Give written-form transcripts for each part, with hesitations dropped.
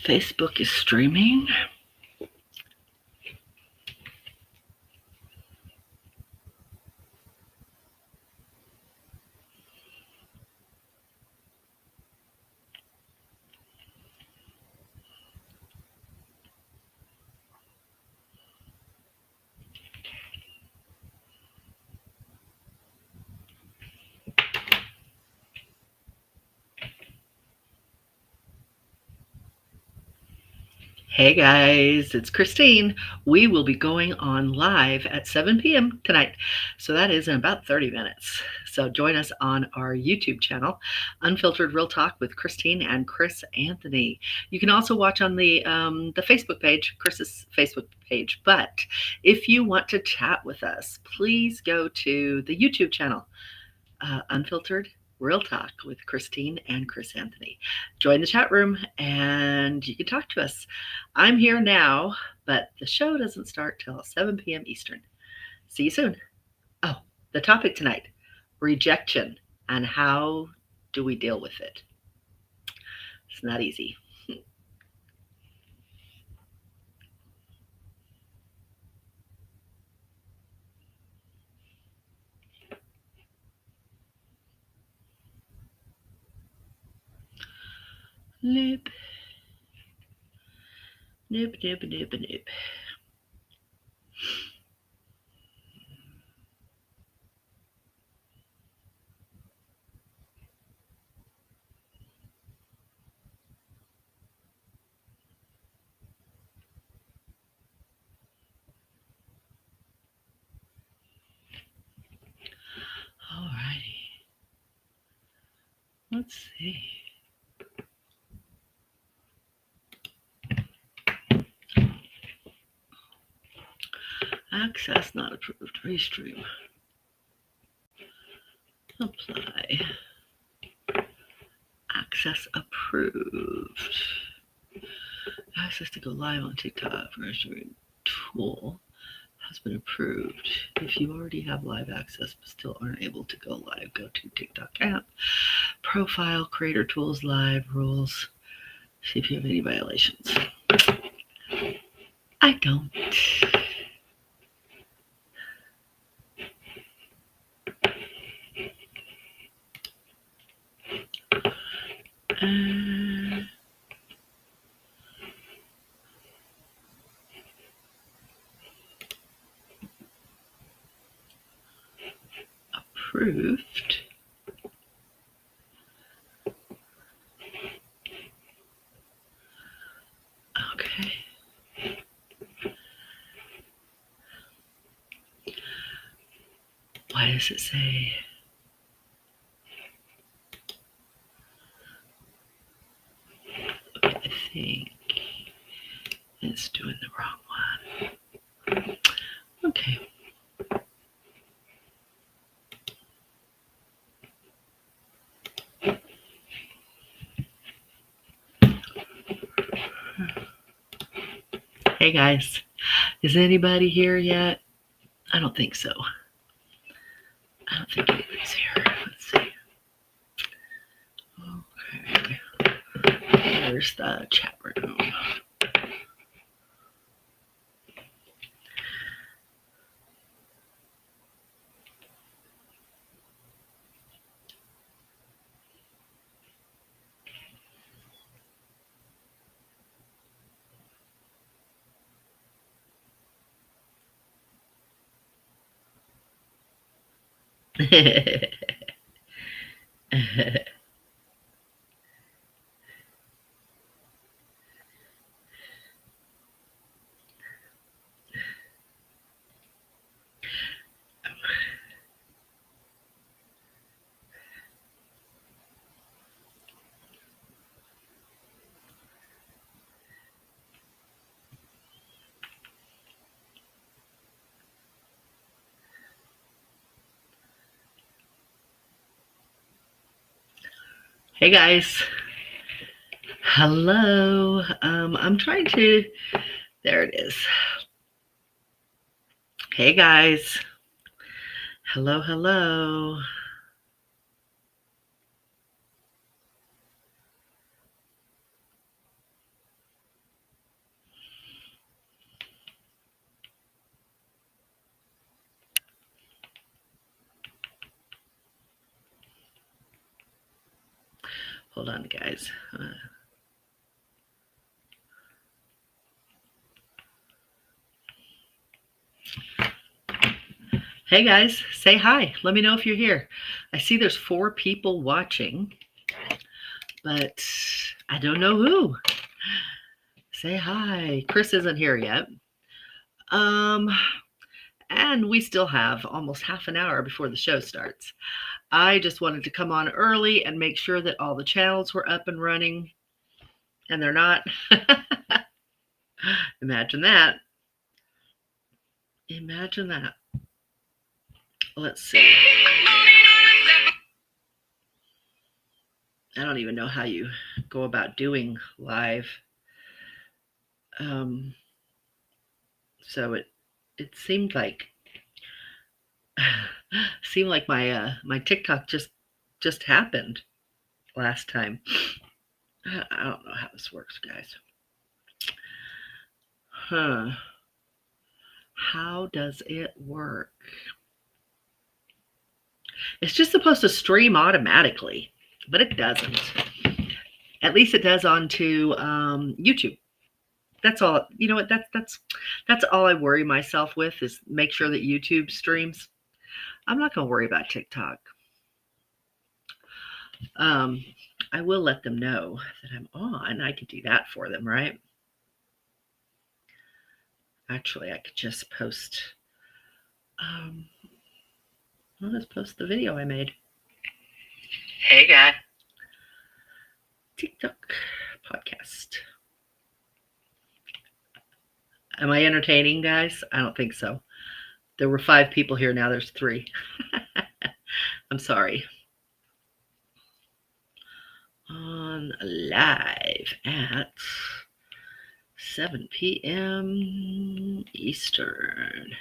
Facebook is streaming. Hey guys, it's Christine. We will be going on live at 7 p.m. tonight. So that is in about 30 minutes. So join us on our YouTube channel, Unfiltered Real Talk with Christine and Chris Anthony. You can also watch on the Facebook page, Chris's Facebook page. But if you want to chat with us, please go to the YouTube channel, Unfiltered Real Talk with Christine and Chris Anthony. Join the chat room and you can talk to us. I'm here now, but the show doesn't start till 7 p.m. Eastern. See you soon. Oh, the topic tonight, rejection, and how do we deal with it? It's not easy. Nope. Nope, nope, nope, nope. Alrighty. Let's see. Access not approved. Restream. Apply. Access approved. Access to go live on TikTok for Restream tool has been approved. If you already have live access but still aren't able to go live, go to TikTok app, profile, creator tools, live rules. See if you have any violations. I don't. Approved. Okay. Why does it say? Okay, I think it's doing the wrong one. Okay. Hey guys, is anybody here yet? I don't think so. I don't think anybody's here. Let's see. Okay. There's the chat room. Hey guys. Hello. I'm trying to. There it is. Hey guys. Hello, hello. Hold on, guys. Hey guys, say hi. Let me know if you're here. I see there's 4 people watching, but I don't know who. Say hi. Chris isn't here yet. And we still have almost half an hour before the show starts. I just wanted to come on early and make sure that all the channels were up and running, and they're not. Imagine that. Imagine that. Let's see. I don't even know how you go about doing live. So it seemed like my TikTok just happened last time. I don't know how this works, guys. How does it work? It's just supposed to stream automatically, but it doesn't. At least it does onto YouTube. That's all. You know what? That's all I worry myself with, is make sure that YouTube streams. I'm not going to worry about TikTok. I will let them know that I'm on. I could do that for them, right? Actually, I could just post. I'll just post the video I made. Hey, guys. TikTok podcast. Am I entertaining, guys? I don't think so. There were 5 people here. Now there's 3. I'm sorry. On live at 7 p.m. Eastern.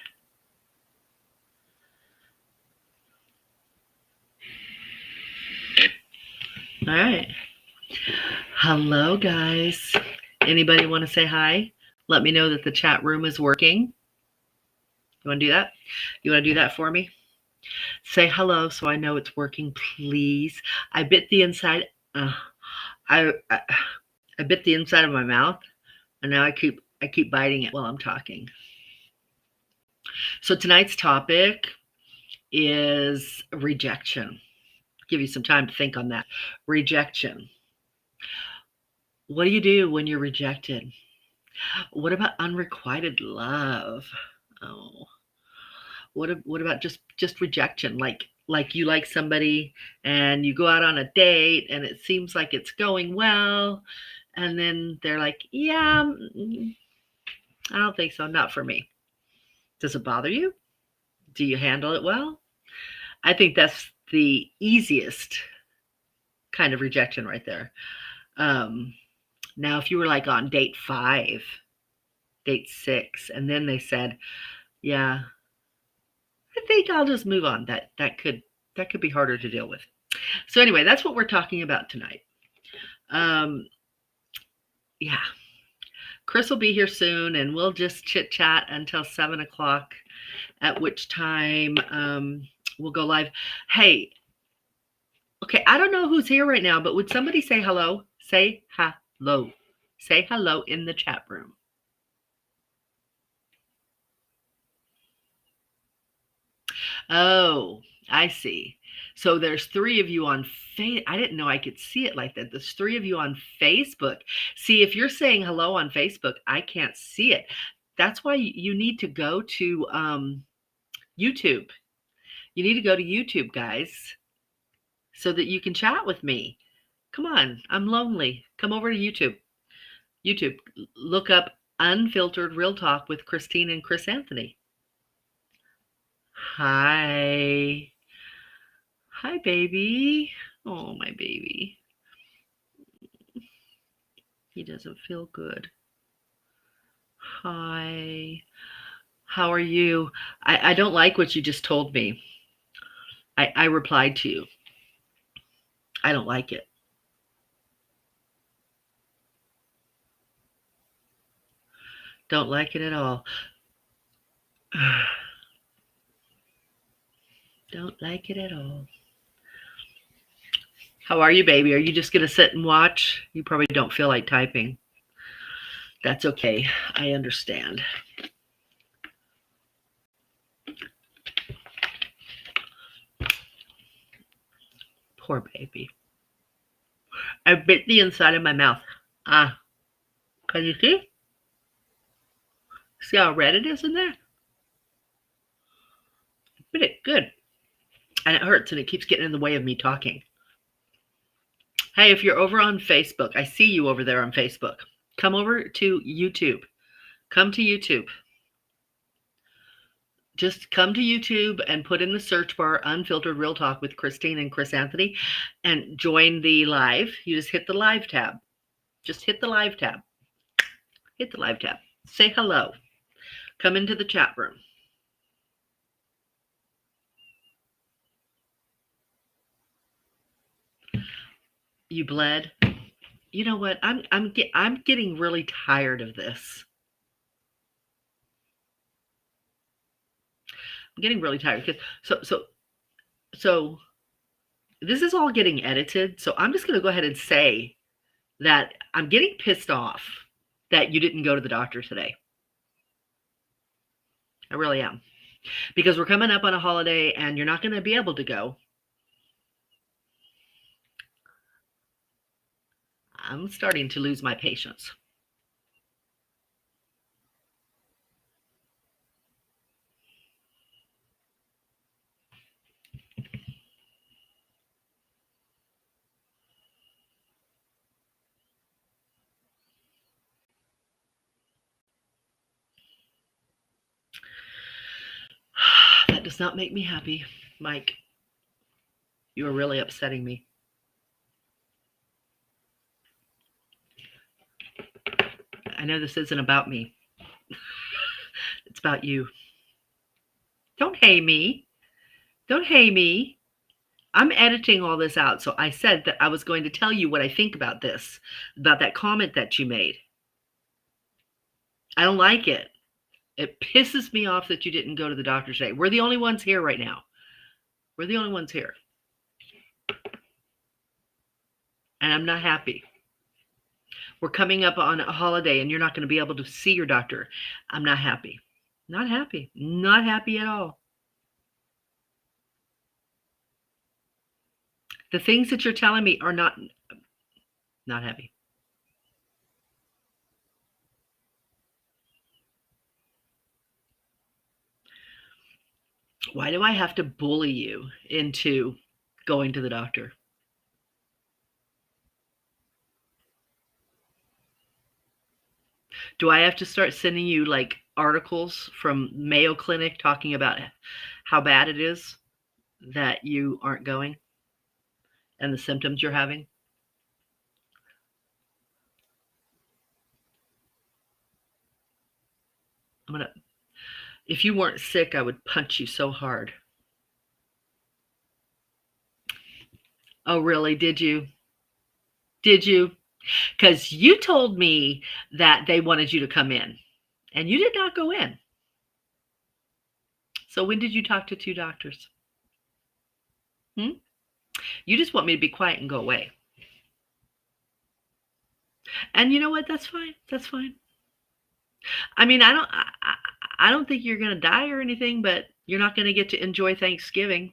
All right. Hello, guys. Anybody want to say hi? Let me know that the chat room is working. You want to do that? You want to do that for me? Say hello so I know it's working, please. I bit the inside. I bit the inside of my mouth, and now I keep biting it while I'm talking. So tonight's topic is rejection. Give you some time to think on that. Rejection. What do you do when you're rejected? What about unrequited love? Oh, what about just rejection? Like you like somebody and you go out on a date and it seems like it's going well, and then they're like, yeah, I don't think so, not for me. Does it bother you? Do you handle it well? I think that's the easiest kind of rejection right there. Now, if you were like on date 5, date 6, and then they said, yeah, I think I'll just move on. That could be harder to deal with. So anyway, that's what we're talking about tonight. Yeah, Chris will be here soon, and we'll just chit chat until 7 o'clock, at which time we'll go live. Hey, okay, I don't know who's here right now, but would somebody say hello? Say hello. Say hello in the chat room. Oh, I see. So there's 3 of you on I didn't know I could see it like that. There's 3 of you on Facebook. See, if you're saying hello on Facebook, I can't see it. That's why you need to go to YouTube. You need to go to YouTube, guys, so that you can chat with me. Come on, I'm lonely. Come over to YouTube. YouTube, look up Unfiltered Real Talk with Christine and Chris Anthony. Hi. Hi, baby. Oh, my baby. He doesn't feel good. Hi. How are you? I don't like what you just told me. I replied to you. I don't like it. Don't like it at all. Don't like it at all. How are you, baby? Are you just going to sit and watch? You probably don't feel like typing. That's okay. I understand. Poor baby. I bit the inside of my mouth. Ah, can you see? See how red it is in there? Bit it good. And it hurts and it keeps getting in the way of me talking. Hey, if you're over on Facebook, I see you over there on Facebook. Come over to YouTube. Come to YouTube. Just come to YouTube and put in the search bar Unfiltered Real Talk with Christine and Chris Anthony and join the live. You just hit the live tab. Just hit the live tab. Hit the live tab. Say hello. Come into the chat room. You bled. You know what? I'm getting really tired of this. I'm getting really tired because so this is all getting edited. So I'm just going to go ahead and say that I'm getting pissed off that you didn't go to the doctor today. I really am. Because we're coming up on a holiday and you're not going to be able to go. I'm starting to lose my patience. That does not make me happy, Mike. You are really upsetting me. I know this isn't about me. It's about you. Don't hate me. Don't hate me. I'm editing all this out. So I said that I was going to tell you what I think about this, about that comment that you made. I don't like it. It pisses me off that you didn't go to the doctor today. We're the only ones here right now. We're the only ones here. And I'm not happy. We're coming up on a holiday and you're not going to be able to see your doctor. I'm not happy. Not happy. Not happy at all. The things that you're telling me are not happy. Why do I have to bully you into going to the doctor? Do I have to start sending you like articles from Mayo Clinic talking about how bad it is that you aren't going and the symptoms you're having? If you weren't sick, I would punch you so hard. Oh, really? Did you? Did you? Because you told me that they wanted you to come in and you did not go in. So when did you talk to two doctors? You just want me to be quiet and go away. And you know what? That's fine. That's fine. I mean, I don't think you're going to die or anything, but you're not going to get to enjoy Thanksgiving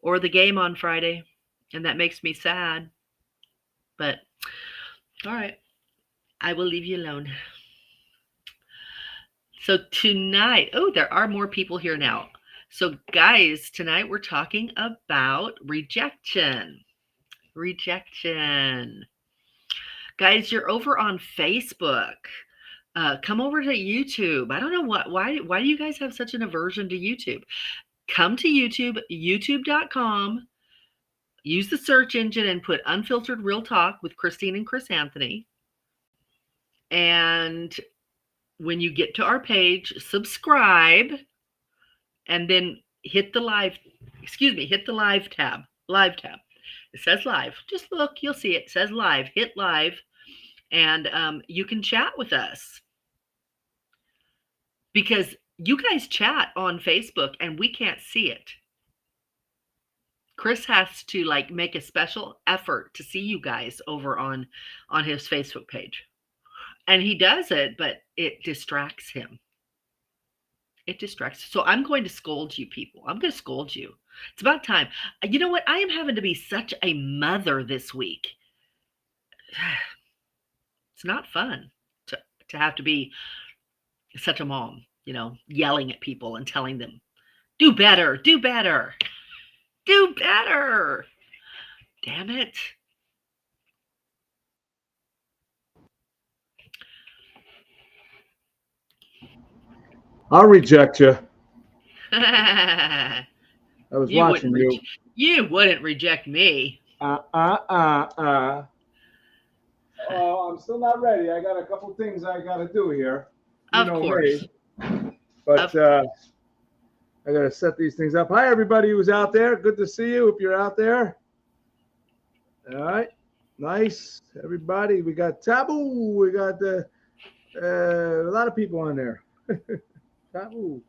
or the game on Friday. And that makes me sad. But all right, I will leave you alone. So tonight, oh, there are more people here now. So guys, tonight we're talking about rejection. Rejection. Guys, you're over on Facebook. Come over to YouTube. I don't know why do you guys have such an aversion to YouTube? Come to YouTube, youtube.com. Use the search engine and put Unfiltered Real Talk with Christine and Chris Anthony. And when you get to our page, subscribe and then hit the live tab. Live tab. It says live. Just look, you'll see it. It says live. Hit live and you can chat with us. Because you guys chat on Facebook and we can't see it. Chris has to like make a special effort to see you guys over on his Facebook page. And he does it, but it distracts him. It distracts. So I'm going to scold you people. I'm going to scold you. It's about time. You know what? I am having to be such a mother this week. It's not fun to have to be such a mom, yelling at people and telling them, do better, do better, do better. Damn it. I'll reject you. I was watching you. You wouldn't reject me. Oh, I'm still not ready. I got a couple things I got to do here. Of course. But I got to set these things up. Hi, everybody who's out there. Good to see you if you're out there. All right. Nice. Everybody. We got Taboo. We got a lot of people on there. Taboo.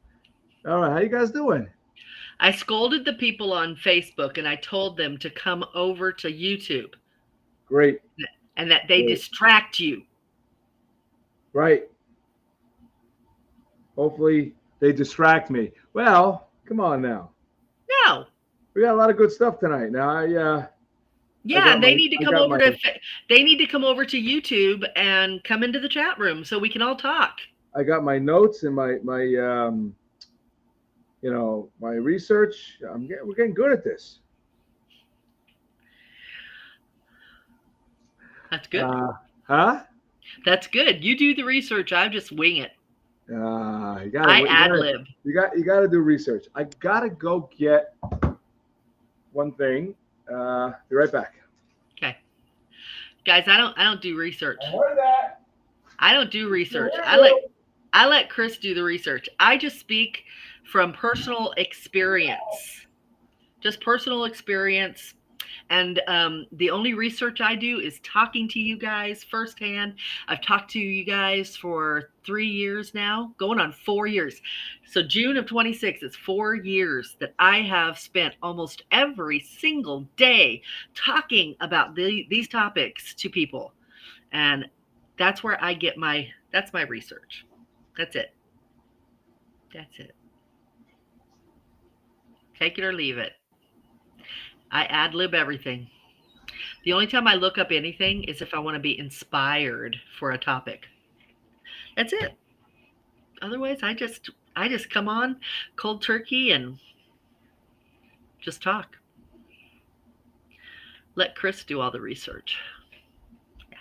All right. How you guys doing? I scolded the people on Facebook and I told them to come over to YouTube. Great. And that they distract you. Right. Hopefully they distract me. Well, come on now. No. We got a lot of good stuff tonight. Now they need to come over to YouTube and come into the chat room so we can all talk. I got my notes and my my research. We're getting good at this. That's good. That's good. You do the research. I just wing it. I ad lib. You got to do research. I gotta go get one thing. Be right back. Okay, guys. I don't do research. I heard that. I don't do research. I let Chris do the research. I just speak from personal experience. Just personal experience. And the only research I do is talking to you guys firsthand. I've talked to you guys for 3 years now, going on 4 years. So June of 26, it's 4 years that I have spent almost every single day talking about these topics to people. And that's where I get that's my research. That's it. That's it. Take it or leave it. I ad lib everything. The only time I look up anything is if I want to be inspired for a topic. That's it. Otherwise, I just come on cold turkey and just talk. Let Chris do all the research. Yeah.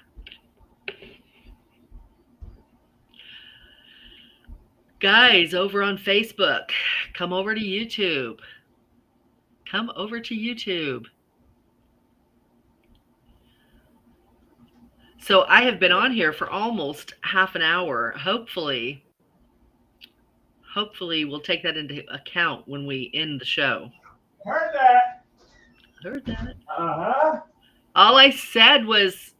Guys, over on Facebook, come over to YouTube. Come over to YouTube. So I have been on here for almost half an hour. Hopefully we'll take that into account when we end the show. Heard that. Heard that. Uh-huh. All I said was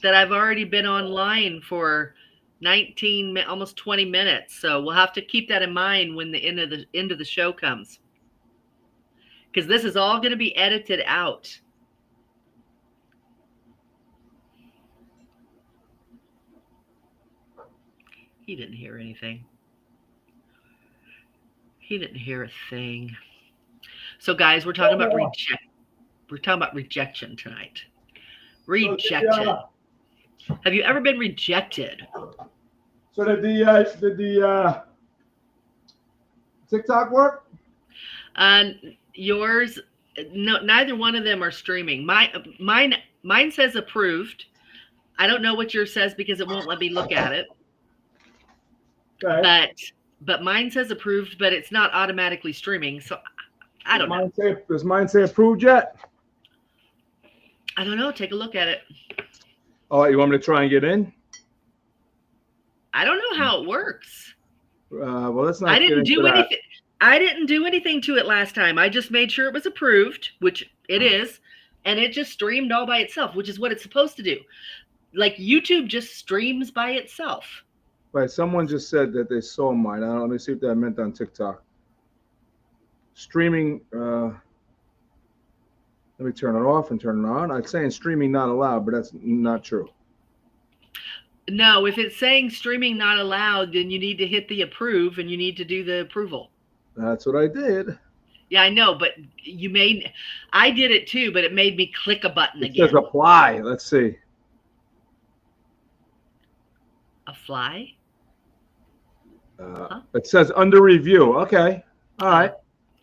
that I've already been online for 19, almost 20 minutes. So we'll have to keep that in mind when the end of the show comes. Because this is all going to be edited out. He didn't hear anything. He didn't hear a thing. So, guys, we're talking about rejection tonight. Rejection. Have you ever been rejected? So did the TikTok work? Yours, no, neither one of them are streaming. Mine says approved. I don't know what yours says because it won't let me look at it. Okay. But mine says approved, but it's not automatically streaming. So I don't know. Does mine say approved yet? I don't know. Take a look at it. All right, you want me to try and get in? I don't know how it works. Well, let's not. I didn't do anything. I didn't do anything to it last time. I just made sure it was approved, which it is, and it just streamed all by itself, which is what it's supposed to do. Like YouTube just streams by itself. Right. Someone just said that they saw mine. Let me see if that meant on TikTok. Streaming. Let me turn it off and turn it on. It's saying streaming not allowed, but that's not true. No, if it's saying streaming not allowed, then you need to hit the approve and you need to do the approval. That's what I did. Yeah, I know, but I did it too, but it made me click a button It again. says apply. Let's see. A fly? It says under review. Okay. All right.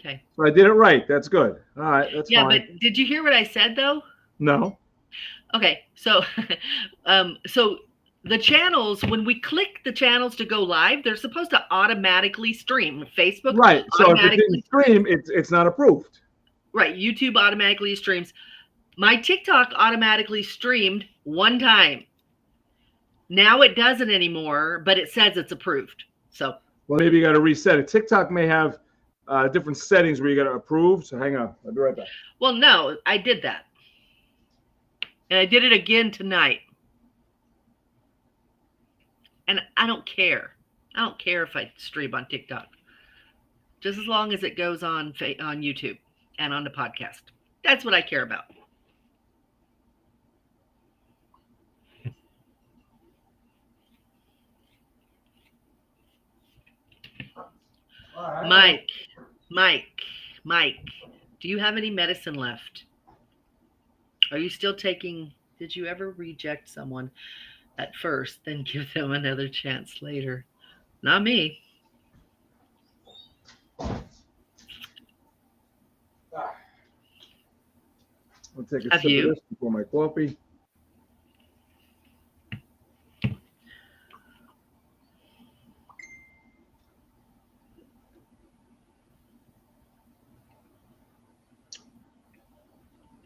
Okay. So I did it right. That's good. All right. That's fine. Yeah, but did you hear what I said though? No. Okay, so so the channels, when we click the channels to go live, they're supposed to automatically stream. Facebook, right. So if it didn't stream, it's not approved. Right. YouTube automatically streams. My TikTok automatically streamed one time. Now it doesn't anymore, but it says it's approved. So well, maybe you got to reset it. TikTok may have different settings where you got to approve. So hang on, I'll be right back. Well, no, I did that, and I did it again tonight. And I don't care. I don't care if I stream on TikTok, just as long as it goes on YouTube and on the podcast. That's what I care about. Right. Mike, do you have any medicine left? Are you still taking, did you ever reject someone at first, then give them another chance later? Not me. I'll take a sip of this before my coffee.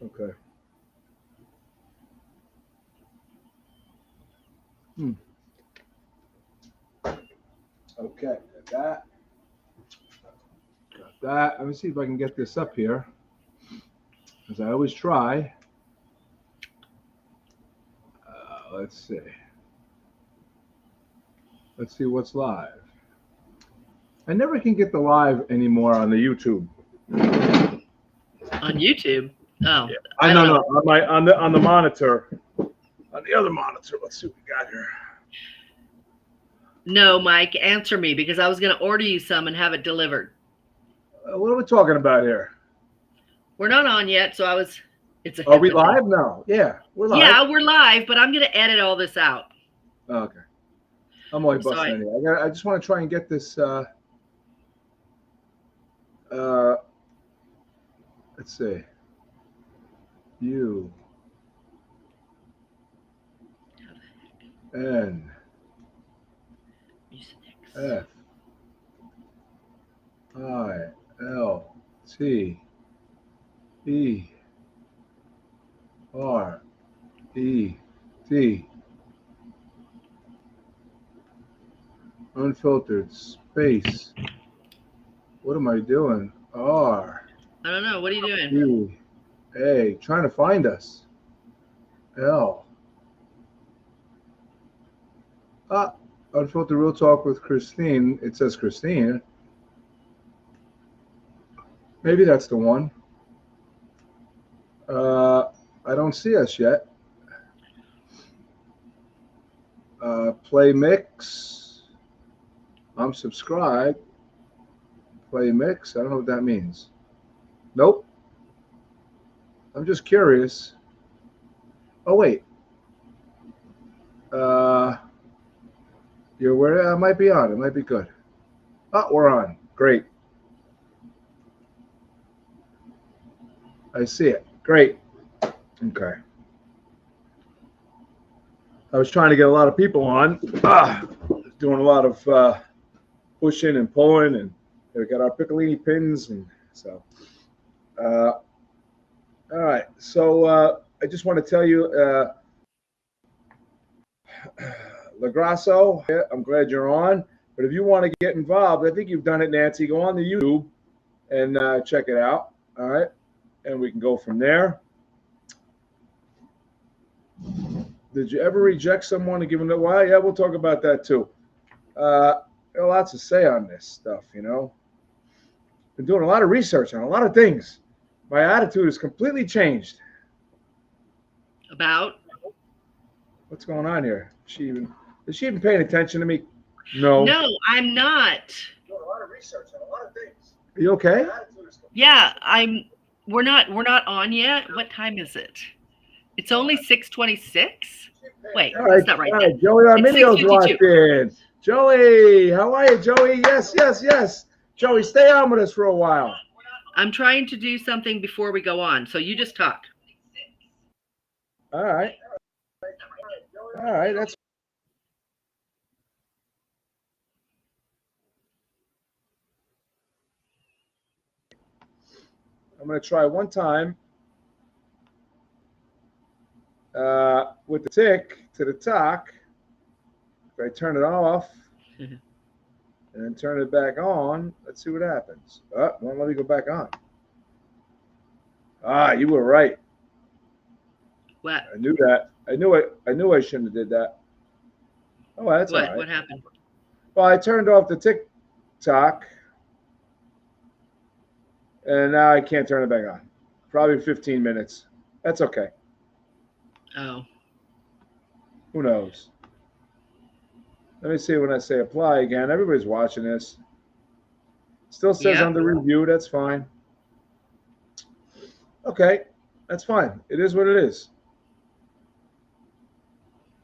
Okay. Okay, got that. Got that. Let me see if I can get this up here, as I always try. Let's see. Let's see what's live. I never can get the live anymore on the YouTube. On YouTube? Oh, yeah. I know. On the monitor. On the other monitor. Let's see what we got here. No, Mike, answer me, because I was going to order you some and have it delivered. What are we talking about here? We're not on yet, so Are we live? No. Yeah, we're live. Yeah, we're live, but I'm going to edit all this out. Okay. I'm only busting anyway. I just want to try and get this. Let's see. U N F I L T E R E D. Unfiltered space. What am I doing? R. I don't know. What are you doing? E A. Trying to find us. L. Unfiltered Real Talk with Christine. It says Christine. Maybe that's the one. I don't see us yet. Play mix. I'm subscribed. Play mix. I don't know what that means. Nope. I'm just curious. Oh wait. You're where I might be on. It might be good. Oh, we're on. Great. I see it. Great. Okay. I was trying to get a lot of people on. Doing a lot of pushing and pulling, and we got our Piccolini pins, and so. All right. So I just want to tell you, LaGrasso, I'm glad you're on. But if you want to get involved, I think you've done it, Nancy. Go on to YouTube and check it out. All right. And we can go from there. Did you ever reject someone and give them the why? Yeah, we'll talk about that too. There are lots to say on this stuff, you know. Been doing a lot of research on a lot of things. My attitude is completely changed. About? What's going on here? Is she even paying attention to me? No. No, I'm not. Doing a lot of research on a lot of things. Are you okay? Yeah, we're not on yet. What time is it? It's only 6:26. Wait, All right, that's not right. all right. Joey It's Arminio's 6:52. watching. Joey, how are you, Joey? Yes, yes, yes. Joey, stay on with us for a while. I'm trying to do something before we go on, so you just talk. All right. All right, that's I'm going to try one time with the tick to the talk. If I turn it off and then turn it back on, let's see what happens. Oh, won't let me go back on. Ah, you were right. What? I knew that. I knew I shouldn't have did that. Oh, well, that's all right. What happened? Well, I turned off the TikTok, and now I can't turn it back on. Probably 15 minutes. That's okay. Oh. Who knows? Let me see when I say apply again. Everybody's watching this. Still says Yep. under review. That's fine. Okay, that's fine. It is what it is.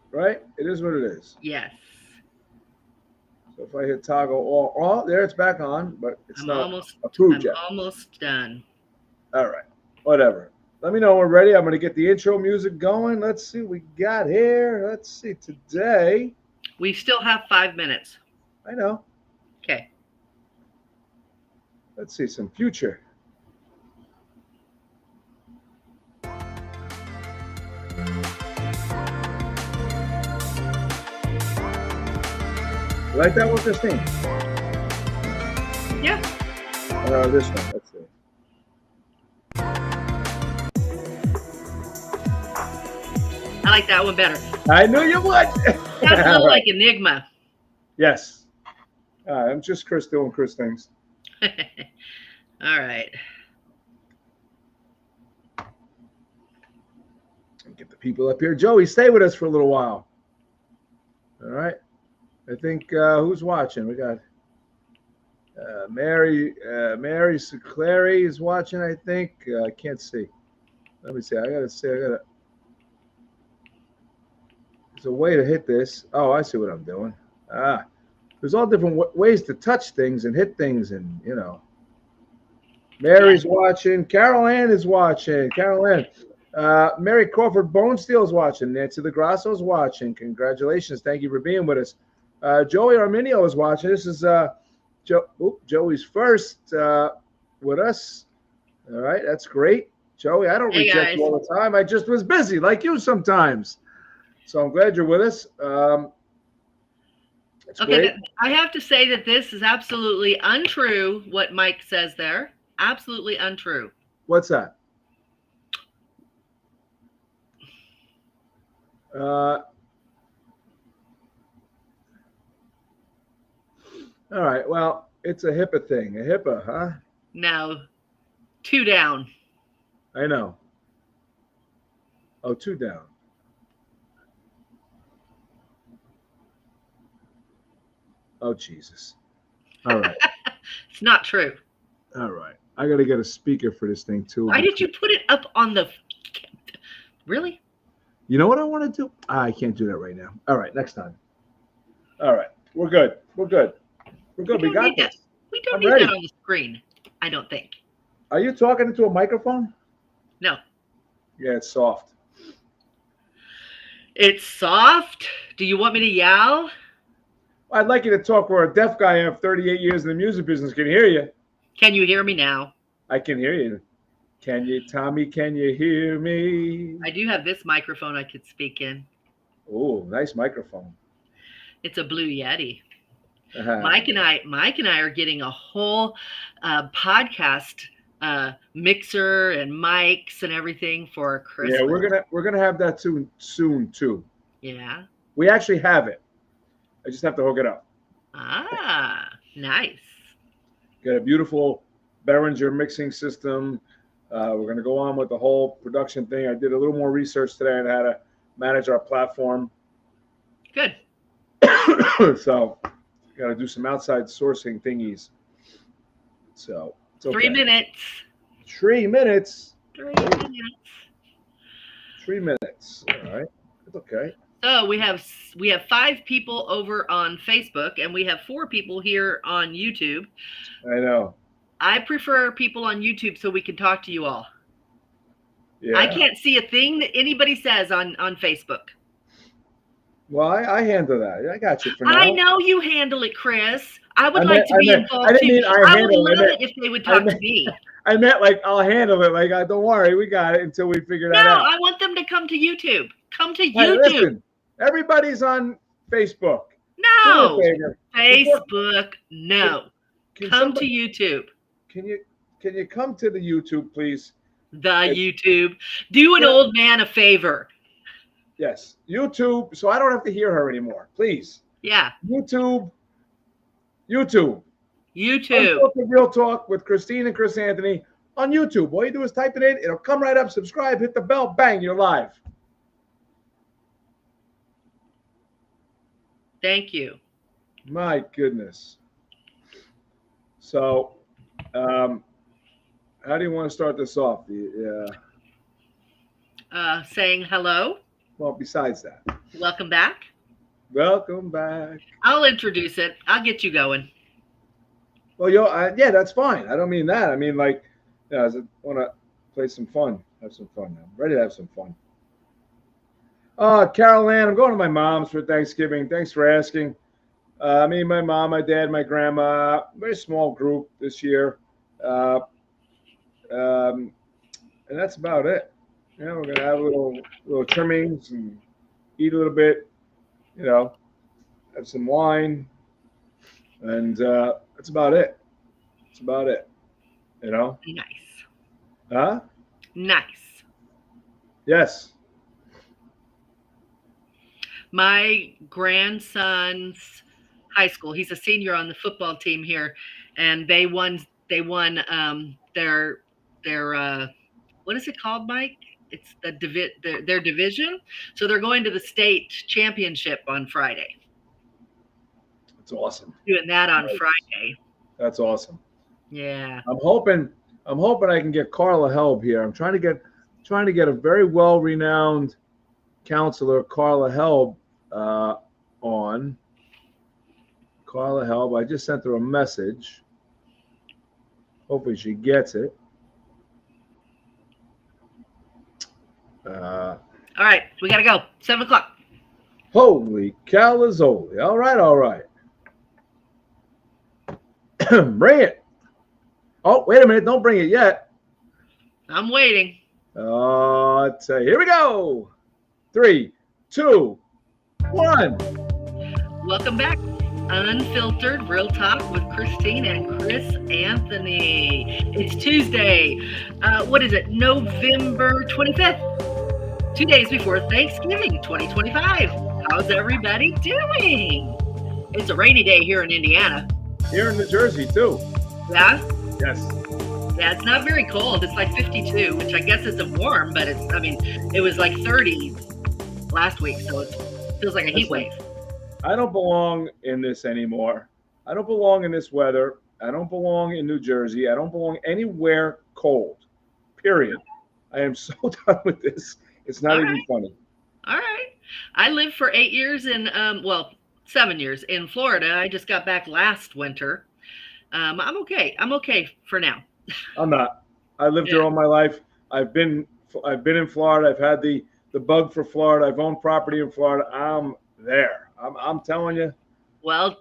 Right? It is what it is. Yes. So if I hit toggle all, oh, there it's back on, but it's I'm not almost approved yet. almost done. All right, whatever. Let me know when we're ready. I'm going to get the intro music going. Let's see what we got here. Let's see today. We still have 5 minutes. I know. Okay. Let's see some future. You like that one, Christine? Yeah. This one. Let's see. I like that one better. I knew you would. Sounds a little like Enigma. Yes. I'm just Chris doing Chris things. All right. Get the people up here. Joey, stay with us for a little while. All right. I think who's watching? We got Mary Clary is watching, I think. I can't see. Let me see. There's a way to hit this. Oh, I see what I'm doing. There's all different ways to touch things and hit things, and Mary's watching. Carol Ann is watching. Carol Ann. Mary Crawford Bonesteel is watching. Nancy LaGrasso is watching. Congratulations. Thank you for being with us. Joey Arminio is watching. This is Joey's first with us. All right, that's great. Joey, I don't reject you all the time. I just was busy like you sometimes. So I'm glad you're with us. Okay, great. I have to say that this is absolutely untrue, what Mike says there. Absolutely untrue. What's that? All right. Well, it's a HIPAA thing. A HIPAA, huh? No. 2 down. I know. Oh, 2 down. Oh, Jesus. All right. It's not true. All right. I got to get a speaker for this thing, too. Why did you put it up on the... Really? You know what I want to do? I can't do that right now. All right. Next time. All right. We're good. We're good. We're good. We got this. We don't need that on the screen, I don't think. Are you talking into a microphone? No. Yeah, it's soft. It's soft? Do you want me to yell? I'd like you to talk where a deaf guy of 38 years in the music business can hear you. Can you hear me now? I can hear you. Can you, Tommy, can you hear me? I do have this microphone I could speak in. Oh, nice microphone. It's a Blue Yeti. Mike and I are getting a whole podcast mixer and mics and everything for Christmas. Yeah, we're gonna have that soon too. Yeah. We actually have it. I just have to hook it up. Ah, nice. Got a beautiful Behringer mixing system. We're going to go on with the whole production thing. I did a little more research today on how to manage our platform. Good. So, got to do some outside sourcing thingies. So, it's okay. 3 minutes. 3 minutes. 3 minutes. 3 minutes. All right. That's okay. So we have 5 people over on Facebook, and we have 4 people here on YouTube. I know. I prefer people on YouTube so we can talk to you all. Yeah. I can't see a thing that anybody says on Facebook. Well, I handle that. I got you for now. I know you handle it, Chris. I would like to be involved too. I would love it if they would talk to me. I meant like I'll handle it. Like, don't worry, we got it until we figure that out. No, I want them to come to YouTube. Come to YouTube. Hey, listen, everybody's on Facebook. No, Facebook. No, come to YouTube. Can you come to the YouTube, please? The YouTube. Do an old man a favor. Yes, YouTube. So I don't have to hear her anymore, please. Yeah. YouTube. Real Talk with Christine and Chris Anthony on YouTube. All you do is type it in. It'll come right up. Subscribe. Hit the bell. Bang. You're live. Thank you. My goodness. So, how do you want to start this off? Saying hello. Well, besides that. Welcome back. Welcome back. I'll introduce it. I'll get you going. Well, yeah, that's fine. I don't mean that. I mean, like, I want to play some fun. Have some fun now. I'm ready to have some fun. Carol Ann, I'm going to my mom's for Thanksgiving. Thanks for asking. Me, my mom, my dad, my grandma. Very small group this year. And that's about it. You know, we're going to have little trimmings and eat a little bit, you know, have some wine. And that's about it. That's about it. You know? Nice. Huh? Nice. Yes. My grandson's high school. He's a senior on the football team here, and they won their what is it called, Mike? It's their division. So they're going to the state championship on Friday. That's awesome. Doing that on Friday. That's awesome. Yeah. I'm hoping I can get Carla Helb here. I'm trying to get a very well-renowned counselor, Carla Helb, on. Carla Helb. I just sent her a message. Hopefully she gets it. All right, we gotta go. 7 o'clock. Holy calizoli. All right. Bring it. Oh, wait a minute. Don't bring it yet. I'm waiting. Let's say, here we go. 3, 2, 1. Welcome back. Unfiltered Real Talk with Christine and Chris Anthony. It's Tuesday. What is it? November 25th. 2 days before Thanksgiving 2025. How's everybody doing? It's a rainy day here in Indiana. Here in New Jersey, too. Yeah? Yes. Yeah, it's not very cold. It's like 52, which I guess isn't warm, but it was like 30 last week, so it feels like a heat wave. I don't belong in this anymore. I don't belong in this weather. I don't belong in New Jersey. I don't belong anywhere cold, period. I am so done with this. It's not even funny. All right. I lived for 8 years 7 years in Florida. I just got back last winter. I'm okay. I'm okay for now. I'm not. I lived here all my life. I've been in Florida. I've had the bug for Florida. I've owned property in Florida. I'm there. I'm telling you. Well,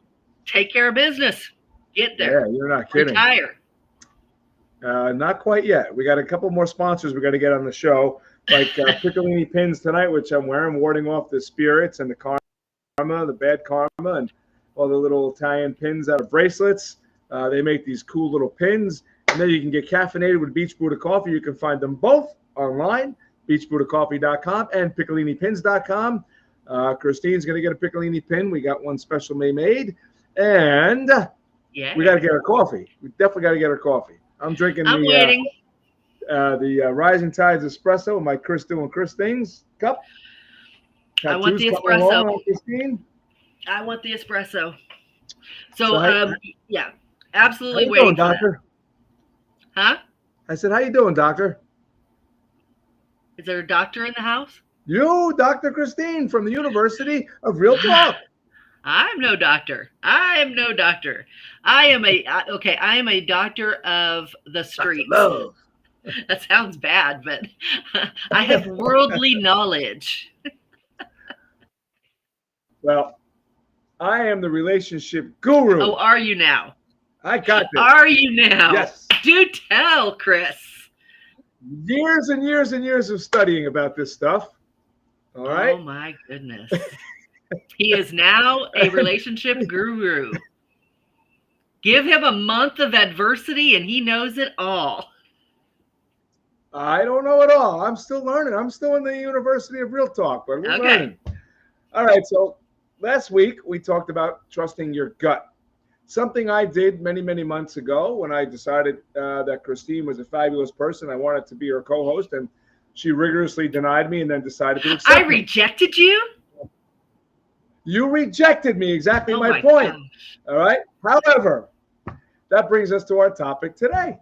take care of business. Get there. Yeah, you're not kidding. Retire. Not quite yet. We got a couple more sponsors we got to get on the show, like Piccolini pins tonight, which I'm wearing, warding off the spirits and the karma, the bad karma, and all the little Italian pins out of bracelets. They make these cool little pins, and then you can get caffeinated with Beach Buddha Coffee. You can find them both online, beachbuddhacoffee.com and piccolinipins.com. Christine's going to get a Piccolini pin. We got one specially made, and we got to get her coffee. We definitely got to get her coffee. I'm drinking. I'm waiting. the Rising Tides Espresso, my Crystal and Christine's cup. I want Tattoos the coming espresso. along on Christine. I want the espresso. So, So, yeah, how absolutely you waiting doing, for doctor? that. Huh? I said, how you doing, doctor? Is there a doctor in the house? You, Dr. Christine from the University of Real Talk. I'm no doctor. I am no doctor. I am a doctor of the streets. Dr. Love. That sounds bad, but I have worldly knowledge. Well, I am the relationship guru. Oh, are you now? I got this. Are you now? Yes. Do tell, Chris. Years and years and years of studying about this stuff. All right. Oh my goodness. He is now a relationship guru. Give him a month of adversity and he knows it all. I don't know it all. I'm still learning. I'm still in the University of Real Talk, but we're learning. All right. So last week we talked about trusting your gut. Something I did many, many months ago when I decided that Christine was a fabulous person. I wanted to be her co-host, and she rigorously denied me and then decided to accept me. I rejected you? You rejected me. Exactly Oh my point. Gosh. All right. However, that brings us to our topic today.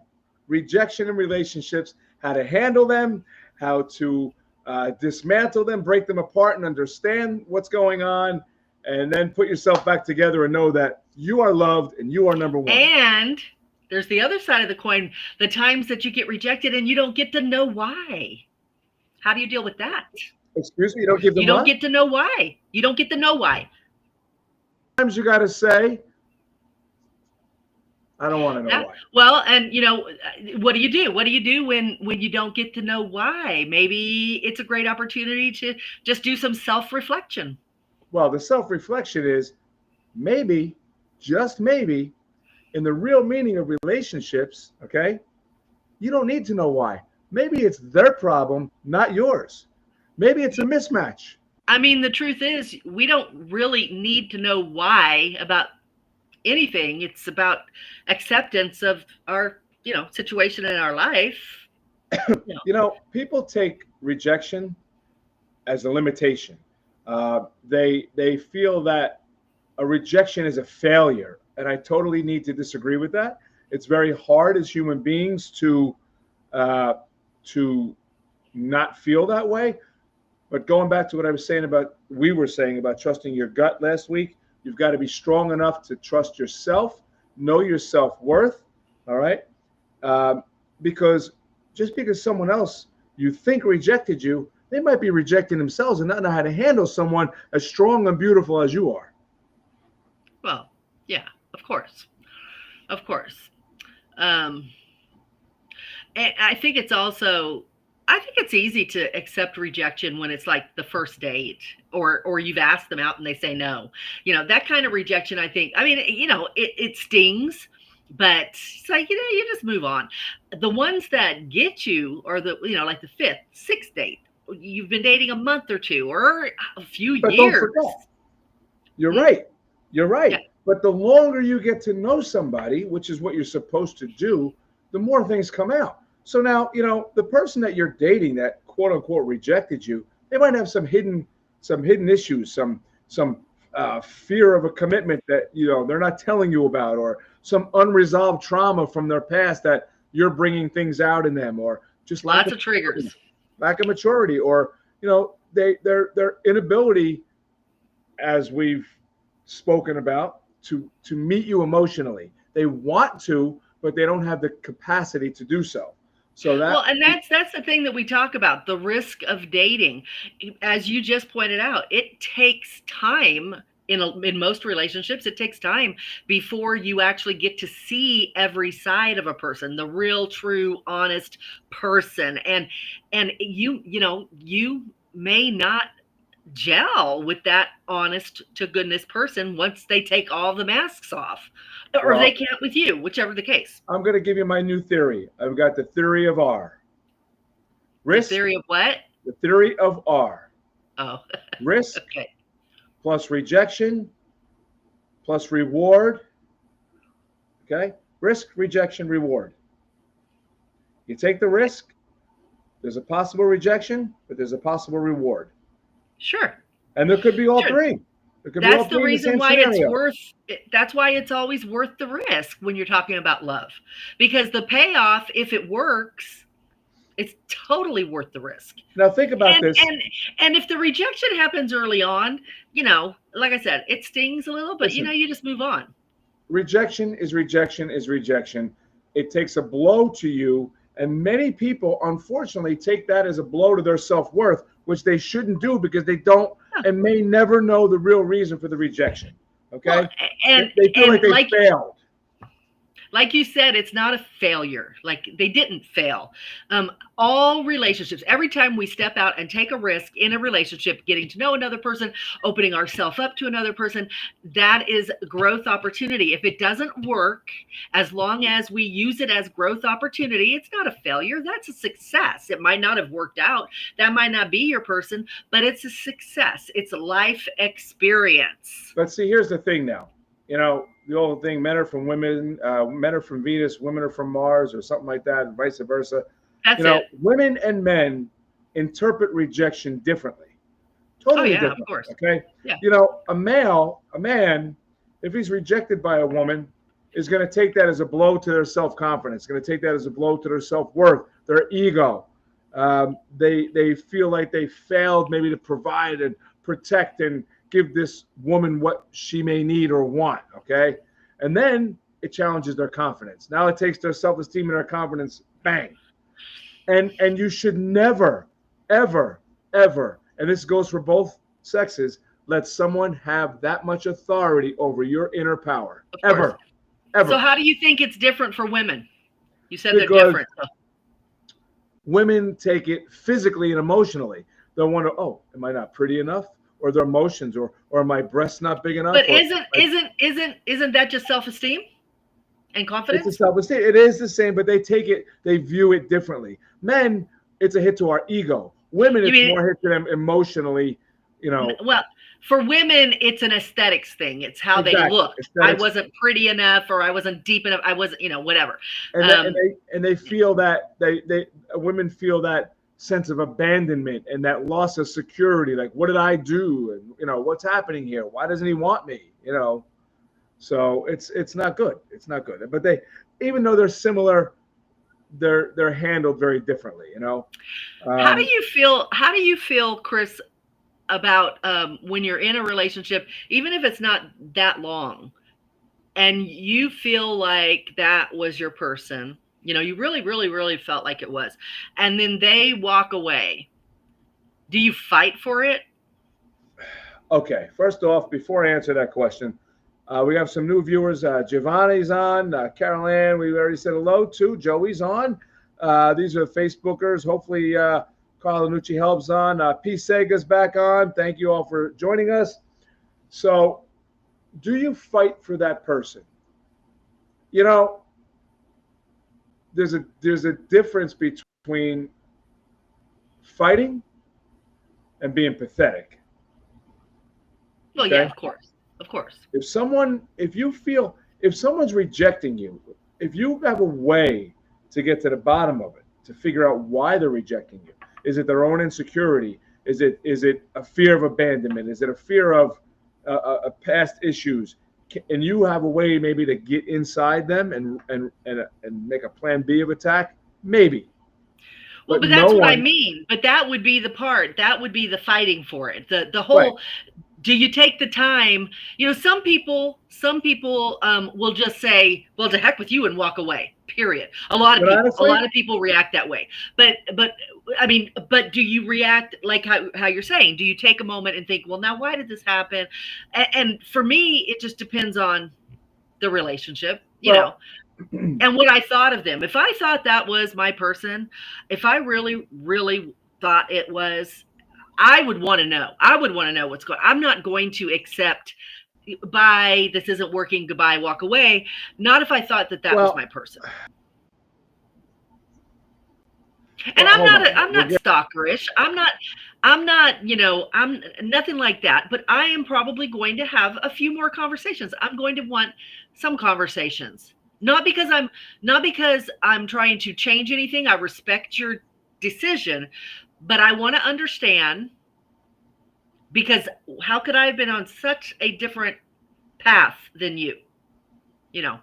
Rejection in relationships, how to handle them, how to dismantle them, break them apart, and understand what's going on, and then put yourself back together and know that you are loved and you are number one. And there's the other side of the coin, the times that you get rejected and you don't get to know why. How do you deal with that? Excuse me, you don't give them You don't what? get to know why. You don't get to know why. Sometimes you got to say, I don't want to know why. Well, and what do you do? What do you do when you don't get to know why? Maybe it's a great opportunity to just do some self-reflection. Well, the self-reflection is maybe, just maybe, in the real meaning of relationships, okay, you don't need to know why. Maybe it's their problem, not yours. Maybe it's a mismatch. I mean, the truth is, we don't really need to know why about anything. It's about acceptance of our, situation in our life. People take rejection as a limitation. They feel that a rejection is a failure, and I totally need to disagree with that. It's very hard as human beings to not feel that way. But going back to what we were saying about trusting your gut last week, you've got to be strong enough to trust yourself, know your self-worth, all right? Because just because someone else you think rejected you, they might be rejecting themselves and not know how to handle someone as strong and beautiful as you are. Well, yeah, of course. Of course. And I think it's easy to accept rejection when it's like the first date or you've asked them out and they say no. That kind of rejection, it stings, but it's like, you just move on. The ones that get you are like the fifth, sixth date. You've been dating a month or two or a few but years. Don't forget. You're right. You're right. Yeah. But the longer you get to know somebody, which is what you're supposed to do, the more things come out. So now, the person that you're dating that quote unquote rejected you, they might have some hidden issues, some fear of a commitment that, they're not telling you about, or some unresolved trauma from their past that you're bringing things out in them, or just lots of triggers, lack of maturity, or, their inability, as we've spoken about, to meet you emotionally. They want to, but they don't have the capacity to do so. And that's the thing that we talk about, the risk of dating. As you just pointed out, it takes time in most relationships. It takes time before you actually get to see every side of a person, the real, true, honest person. And you may not gel with that honest to goodness person once they take all the masks off, or they can't with you, whichever the case. I'm going to give you my new theory. I've got the theory of R. Risk, the theory of what? The theory of R. Oh. Risk okay. Plus rejection plus reward. Okay? Risk, rejection, reward. You take the risk, There's a possible rejection, but there's a possible reward. Sure. And there could be all Sure. three. There could be all That's the three in the reason same why it's scenario. that's why it's always worth the risk when you're talking about love. Because the payoff, if it works, it's totally worth the risk. Now think about this. And if the rejection happens early on, like I said, it stings a little, but Listen, you just move on. Rejection is rejection is rejection. It takes a blow to you, and many people unfortunately take that as a blow to their self-worth, which they shouldn't do because they don't and may never know the real reason for the rejection. Okay? Well, and they feel like they failed. Like you said, it's not a failure. Like they didn't fail. All relationships, every time we step out and take a risk in a relationship, getting to know another person, opening ourselves up to another person, that is growth opportunity. If it doesn't work, as long as we use it as growth opportunity, it's not a failure. That's a success. It might not have worked out. That might not be your person, but it's a success. It's a life experience. But see, here's the thing now. The old thing, men are from women, men are from Venus, women are from Mars, or something like that, and vice versa. That's it. Women and men interpret rejection differently. Totally different. Of course. Okay? Yeah. A man, if he's rejected by a woman, is going to take that as a blow to their self-confidence, going to take that as a blow to their self-worth, their ego. They feel like they failed maybe to provide and protect and give this woman what she may need or want, okay? And then it challenges their confidence. Now it takes their self-esteem and their confidence, bang. And you should never, ever, ever, and this goes for both sexes, let someone have that much authority over your inner power. Ever. So how do you think it's different for women? You said they're different. Women take it physically and emotionally. They'll wonder, oh, am I not pretty enough? Or their emotions, or are my breasts not big enough? But isn't that just self-esteem and confidence? It's a self-esteem. It is the same, but they view it differently. Men, it's a hit to our ego. Women, it's more hit to them emotionally. Well, for women, it's an aesthetics thing. It's how they look. Aesthetics. I wasn't pretty enough, or I wasn't deep enough. I wasn't, whatever. And they feel that women feel that sense of abandonment and that loss of security. Like, what did I do? And what's happening here? Why doesn't he want me? So it's not good. It's not good. But even though they're similar, they're handled very differently. How do you feel, Chris, about when you're in a relationship, even if it's not that long, and you feel like that was your person? You really, really, really felt like it was. And then they walk away. Do you fight for it? Okay. First off, before I answer that question, we have some new viewers. Giovanni's on. Carol Ann, we already said hello to. Joey's on. These are the Facebookers. Hopefully, Carl Lanucci helps on. P. Sega's back on. Thank you all for joining us. So, do you fight for that person? There's a difference between fighting and being pathetic. Well, okay? Yeah, of course. If someone's rejecting you, if you have a way to get to the bottom of it, to figure out why they're rejecting you, is it their own insecurity? Is it a fear of abandonment? Is it a fear of past issues? And you have a way maybe to get inside them and make a plan B of attack, maybe. Well, but that's what I mean. But that would be the part. That would be the fighting for it. The whole. Right. Do you take the time? Some people will just say, "Well, to heck with you," and walk away. Period. A lot of people react that way. But do you react like how you're saying? Do you take a moment and think, well, now why did this happen? And for me, it just depends on the relationship, you know, and what I thought of them. If I thought that was my person, if I really, really thought it was, I would want to know. I would want to know what's going on. I'm not going to accept, bye, this isn't working, goodbye, walk away. Not if I thought that was my person. And I'm not stalkerish. I'm not, I'm nothing like that, but I am probably going to have a few more conversations. I'm going to want some conversations, not because I'm trying to change anything. I respect your decision, but I want to understand, because how could I have been on such a different path than you? You know,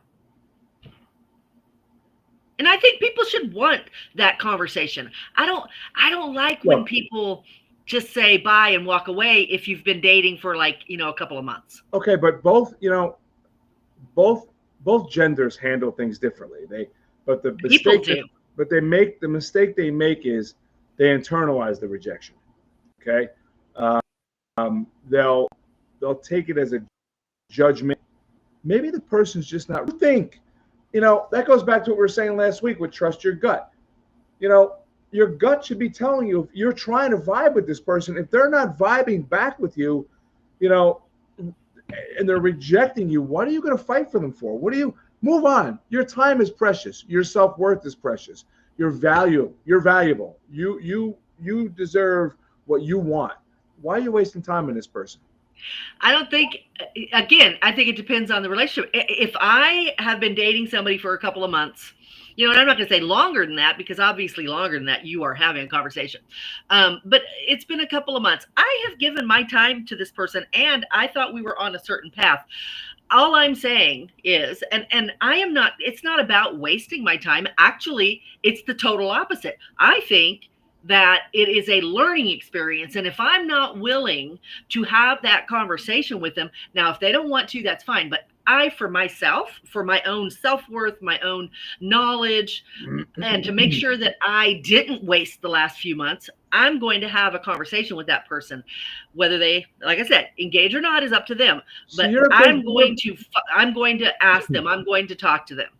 and I think people should want that conversation. I don't like when people just say bye and walk away if you've been dating for like, a couple of months. Okay, but both both genders handle things differently. But the People mistake do. but they make the mistake they make is they internalize the rejection. Okay, they'll take it as a judgment. Maybe the person's just not think. That goes back to what we were saying last week with trust your gut. Your gut should be telling you if you're trying to vibe with this person, if they're not vibing back with you, you know, and they're rejecting you, what are you going to fight for them for? What do you move on? Your time is precious. Your self-worth is precious. You're valuable. You deserve what you want. Why are you wasting time on this person? I don't think, again, I think it depends on the relationship. If I have been dating somebody for a couple of months, and I'm not going to say longer than that, because obviously longer than that, you are having a conversation. But it's been a couple of months. I have given my time to this person, and I thought we were on a certain path. All I'm saying is, and I am not, it's not about wasting my time. Actually, it's the total opposite. I think that it is a learning experience. And if I'm not willing to have that conversation with them, now, if they don't want to, that's fine. But I, for myself, for my own self-worth, my own knowledge, and to make sure that I didn't waste the last few months, I'm going to have a conversation with that person. Whether they, like I said, engage or not is up to them. But So I'm going to ask them. I'm going to talk to them.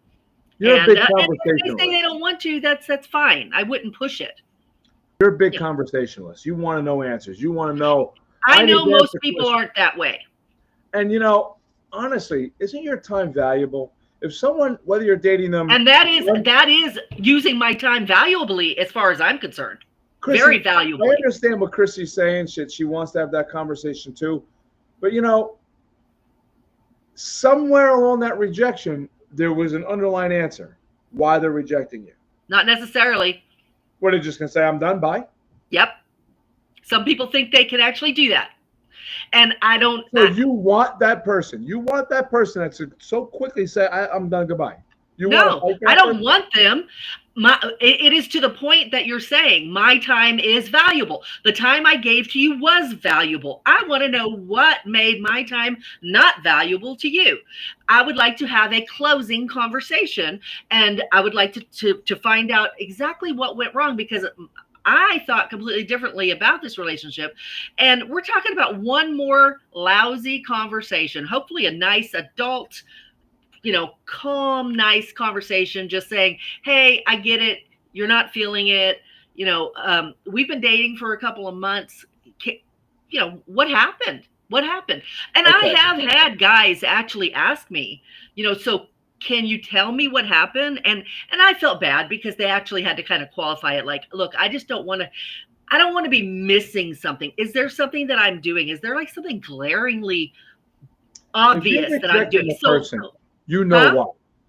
You're and a big if conversationalist. they say they don't want to, that's fine. I wouldn't push it. You're a big conversationalist. You want to know answers. You want to know. I know most people aren't that way. And honestly, isn't your time valuable? If someone, whether you're dating them, and that is using my time valuably, as far as I'm concerned. Chrissy, very valuable. I understand what Chrissy's saying. She wants to have that conversation too. But somewhere along that rejection, there was an underlying answer why they're rejecting you. Not necessarily. What, are they just going to say, I'm done, bye? Yep. Some people think they can actually do that. And I don't. So you want that person. You want that person that so quickly say, I'm done, goodbye. I don't want them. It is to the point that you're saying my time is valuable. The time I gave to you was valuable. I want to know what made my time not valuable to you. I would like to have a closing conversation, and I would like to find out exactly what went wrong, because I thought completely differently about this relationship. And we're talking about one more lousy conversation, hopefully a nice adult, calm, nice conversation, just saying, hey, I get it. You're not feeling it. We've been dating for a couple of months. What happened? What happened? And okay. I have had guys actually ask me, so can you tell me what happened? And I felt bad, because they actually had to kind of qualify it. Like, look, I just don't want to be missing something. Is there something that I'm doing? Is there like something glaringly obvious that I'm doing? Why.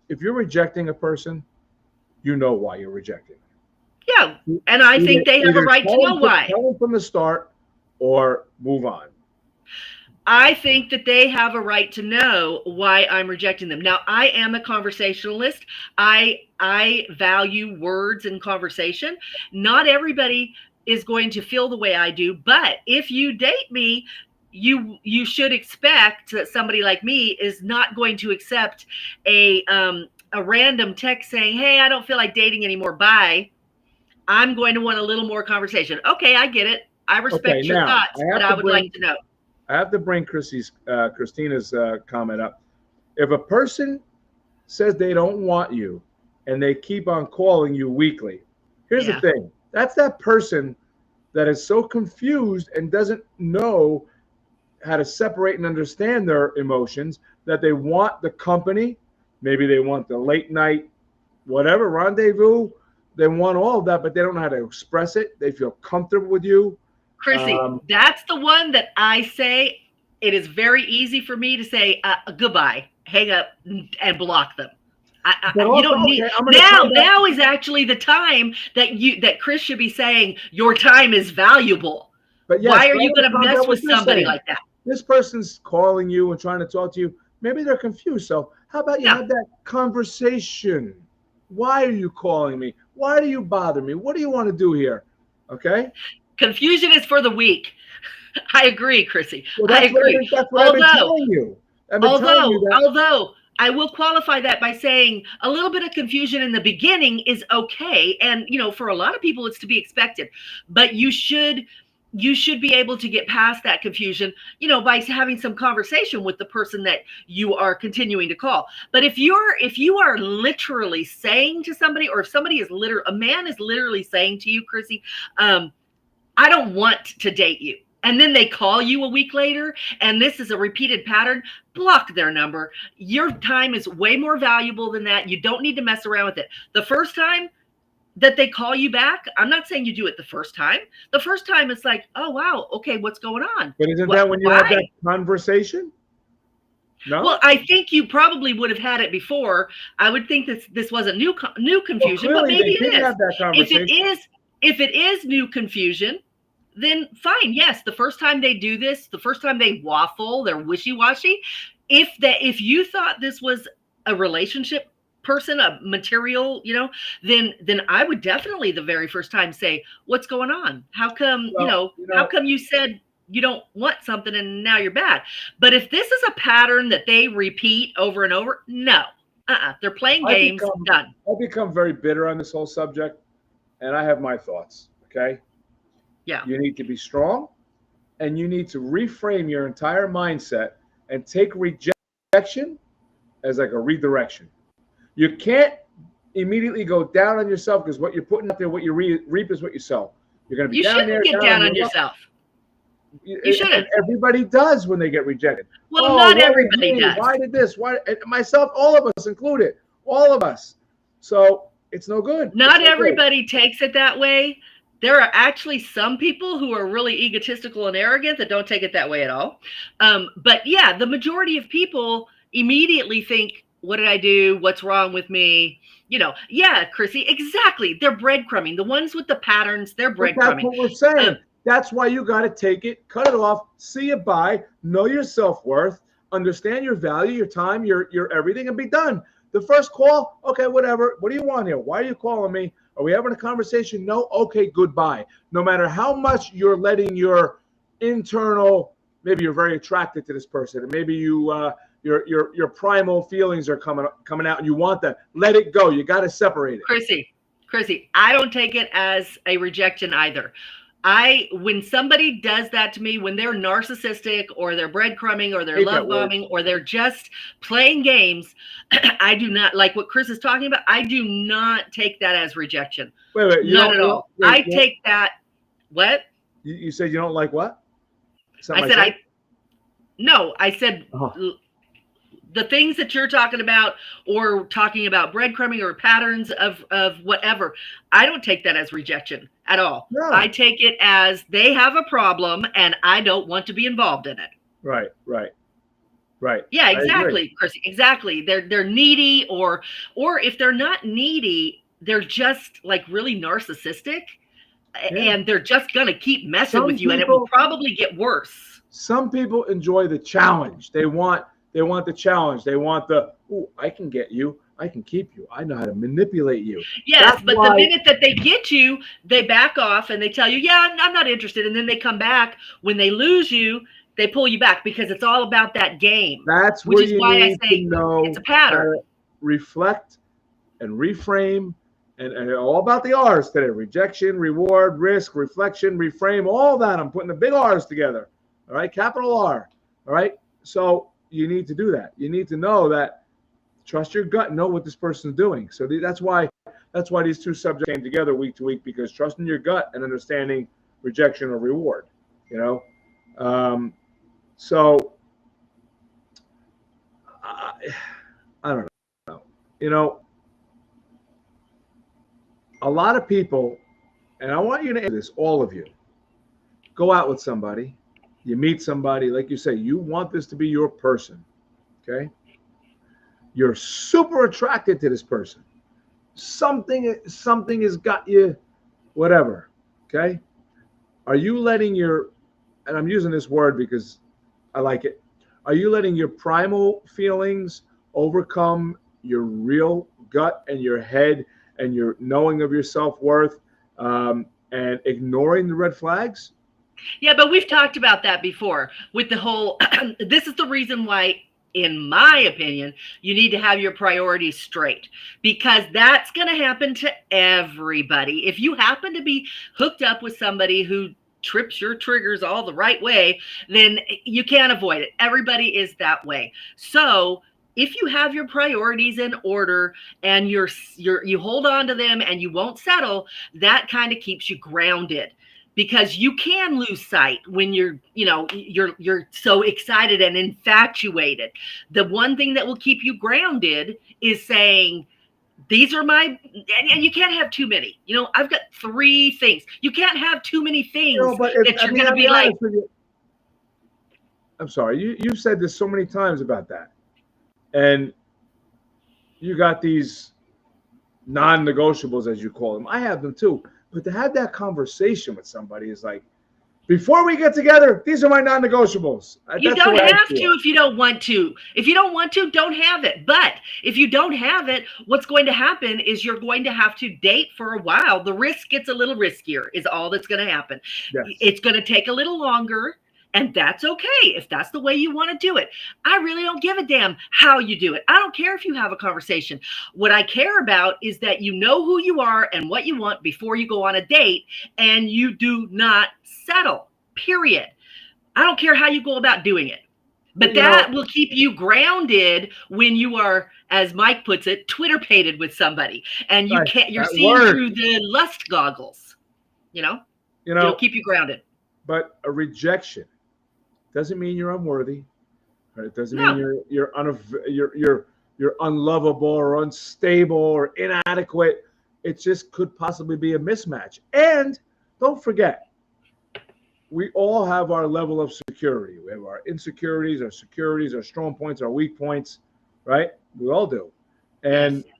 If you're rejecting a person, you know why you're rejecting them. Yeah. And I think they have a right to know why. Tell them from the start or move on. I think that they have a right to know why I'm rejecting them. Now, I am a conversationalist. I value words and conversation. Not everybody is going to feel the way I do, but if you date me, you should expect that somebody like me is not going to accept a random text saying, hey, I don't feel like dating anymore, bye. I'm going to want a little more conversation. Okay, I get it. I respect your thoughts, but I would like to know. I have to bring Christina's comment up. If a person says they don't want you and they keep on calling you weekly, here's the thing. That's that person that is so confused and doesn't know how to separate and understand their emotions, that they want the company. Maybe they want the late night, whatever, rendezvous. They want all of that, but they don't know how to express it. They feel comfortable with you. Chrissy, that's the one that I say it is very easy for me to say goodbye, hang up, and block them. But You also, don't need okay, I'm going to come back. now is actually the time that Chris should be saying your time is valuable. But yes, Why are but I'm you going going to to combat mess what with you're somebody saying. like that? This person's calling you and trying to talk to you. Maybe they're confused. So how about you Yeah. have that conversation? Why are you calling me? Why do you bother me? What do you want to do here? Okay. Confusion is for the weak. I agree, Chrissy. Well, I agree. that's what I've been Although, telling you. I've been telling you that. although I will qualify that by saying a little bit of confusion in the beginning is okay, and for a lot of people it's to be expected, but you should be able to get past that confusion, by having some conversation with the person that you are continuing to call. But if you are literally saying to somebody, or if somebody is a man is literally saying to you, Chrissy, I don't want to date you, and then they call you a week later, and this is a repeated pattern, block their number. Your time is way more valuable than that. You don't need to mess around with it. The first time that they call you back, I'm not saying you do it the first time. The first time it's like, oh wow, okay, what's going on? But isn't that when you have that conversation? No. Well, I think you probably would have had it before. I would think this wasn't new confusion, Well, but clearly maybe they it didn't is. have that conversation. If it is new confusion, then fine. Yes, the first time they do this, the first time they waffle, they're wishy-washy. If you thought this was a relationship person, a material, then I would definitely the very first time say, what's going on? How come, how come you said you don't want something and now you're bad? But if this is a pattern that they repeat over and over, no. They're playing games. Done. I've become very bitter on this whole subject, and I have my thoughts. Okay. Yeah. You need to be strong, and you need to reframe your entire mindset and take rejection as like a redirection. You can't immediately go down on yourself, because what you're putting out there, what you reap is what you sow. You're going to be down there. You shouldn't get down on yourself. You shouldn't. Everybody does when they get rejected. Well, not everybody does. Why did this? Why? Myself, all of us included, all of us. So it's no good. Not everybody takes it that way. There are actually some people who are really egotistical and arrogant that don't take it that way at all. But yeah, the majority of people immediately think, what did I do? What's wrong with me? Yeah, Chrissy, exactly. They're breadcrumbing. The ones with the patterns, they're breadcrumbing. That's what we're saying. That's why you got to take it, cut it off, see it by, know your self-worth, understand your value, your time, your everything, and be done. The first call, okay, whatever. What do you want here? Why are you calling me? Are we having a conversation? No? Okay, goodbye. No matter how much you're letting your internal, maybe you're very attracted to this person, and maybe your primal feelings are coming out and you want that. Let it go. You got to separate it. Chrissy, I don't take it as a rejection either. When somebody does that to me, when they're narcissistic or they're breadcrumbing or they're love bombing or they're just playing games, I do not like what Chris is talking about. I do not take that as rejection. Wait, not at all. I take that. What? You said you don't like what? I said the things that you're talking about, or talking about breadcrumbing or patterns of whatever, I don't take that as rejection at all. No. I take it as they have a problem and I don't want to be involved in it. Right. Yeah, exactly, Chris. Exactly. They're needy, or if they're not needy, they're just like really narcissistic, and they're just gonna keep messing with you, and it will probably get worse. Some people enjoy the challenge. They want the challenge. They want I can get you. I can keep you. I know how to manipulate you. Yes, but the minute that they get you, they back off and they tell you, yeah, I'm not interested. And then they come back. When they lose you, they pull you back, because it's all about that game. That's which where is you why need I say to know it's a pattern. Reflect and reframe, and all about the R's today: rejection, reward, risk, reflection, reframe. All that. I'm putting the big R's together. All right, capital R. All right. So you need to do that. You need to know that. Trust your gut. Know what this person's doing. So that's why these two subjects came together week to week, because trusting your gut and understanding rejection or reward. So I don't know. A lot of people, and I want you to answer this, all of you, go out with somebody, you meet somebody, like you say, you want this to be your person, okay? You're super attracted to this person. Something has got you, whatever. Okay. Are you letting your, and I'm using this word because I like it. Are you letting your primal feelings overcome your real gut and your head and your knowing of your self worth, and ignoring the red flags? Yeah, but we've talked about that before with the whole this is the reason why, in my opinion, you need to have your priorities straight, because that's going to happen to everybody. If you happen to be hooked up with somebody who trips your triggers all the right way, then you can't avoid it. Everybody is that way. So if you have your priorities in order and you hold on to them and you won't settle, that kind of keeps you grounded, because you can lose sight when you're so excited and infatuated. The one thing that will keep you grounded is saying, these are my, and you can't have too many. I've got 3 things. You can't have too many things But if, that I you're mean, going to I'll be be like, honest with you. I'm sorry. You've said this so many times about that, and you got these non-negotiables, as you call them. I have them too. But to have that conversation with somebody is like, before we get together, these are my non-negotiables. you That's the don't way I have to feel. if you don't want to. If you don't want to, don't have it. But if you don't have it, what's going to happen is you're going to have to date for a while. The risk gets a little riskier, is all that's going to happen. Yes. It's going to take a little longer. And that's okay if that's the way you want to do it. I really don't give a damn how you do it. I don't care if you have a conversation. What I care about is that you know who you are and what you want before you go on a date, and you do not settle, period. I don't care how you go about doing it. But that will keep you grounded when you are, as Mike puts it, Twitter pated with somebody, and you're that seeing word. through the lust goggles. You It'll know, keep you grounded. but a rejection doesn't mean you're unworthy. Right? It doesn't mean No. you're unlovable or unstable or inadequate. It just could possibly be a mismatch. And don't forget, we all have our level of security. We have our insecurities, our securities, our strong points, our weak points, right? We all do. And Yes.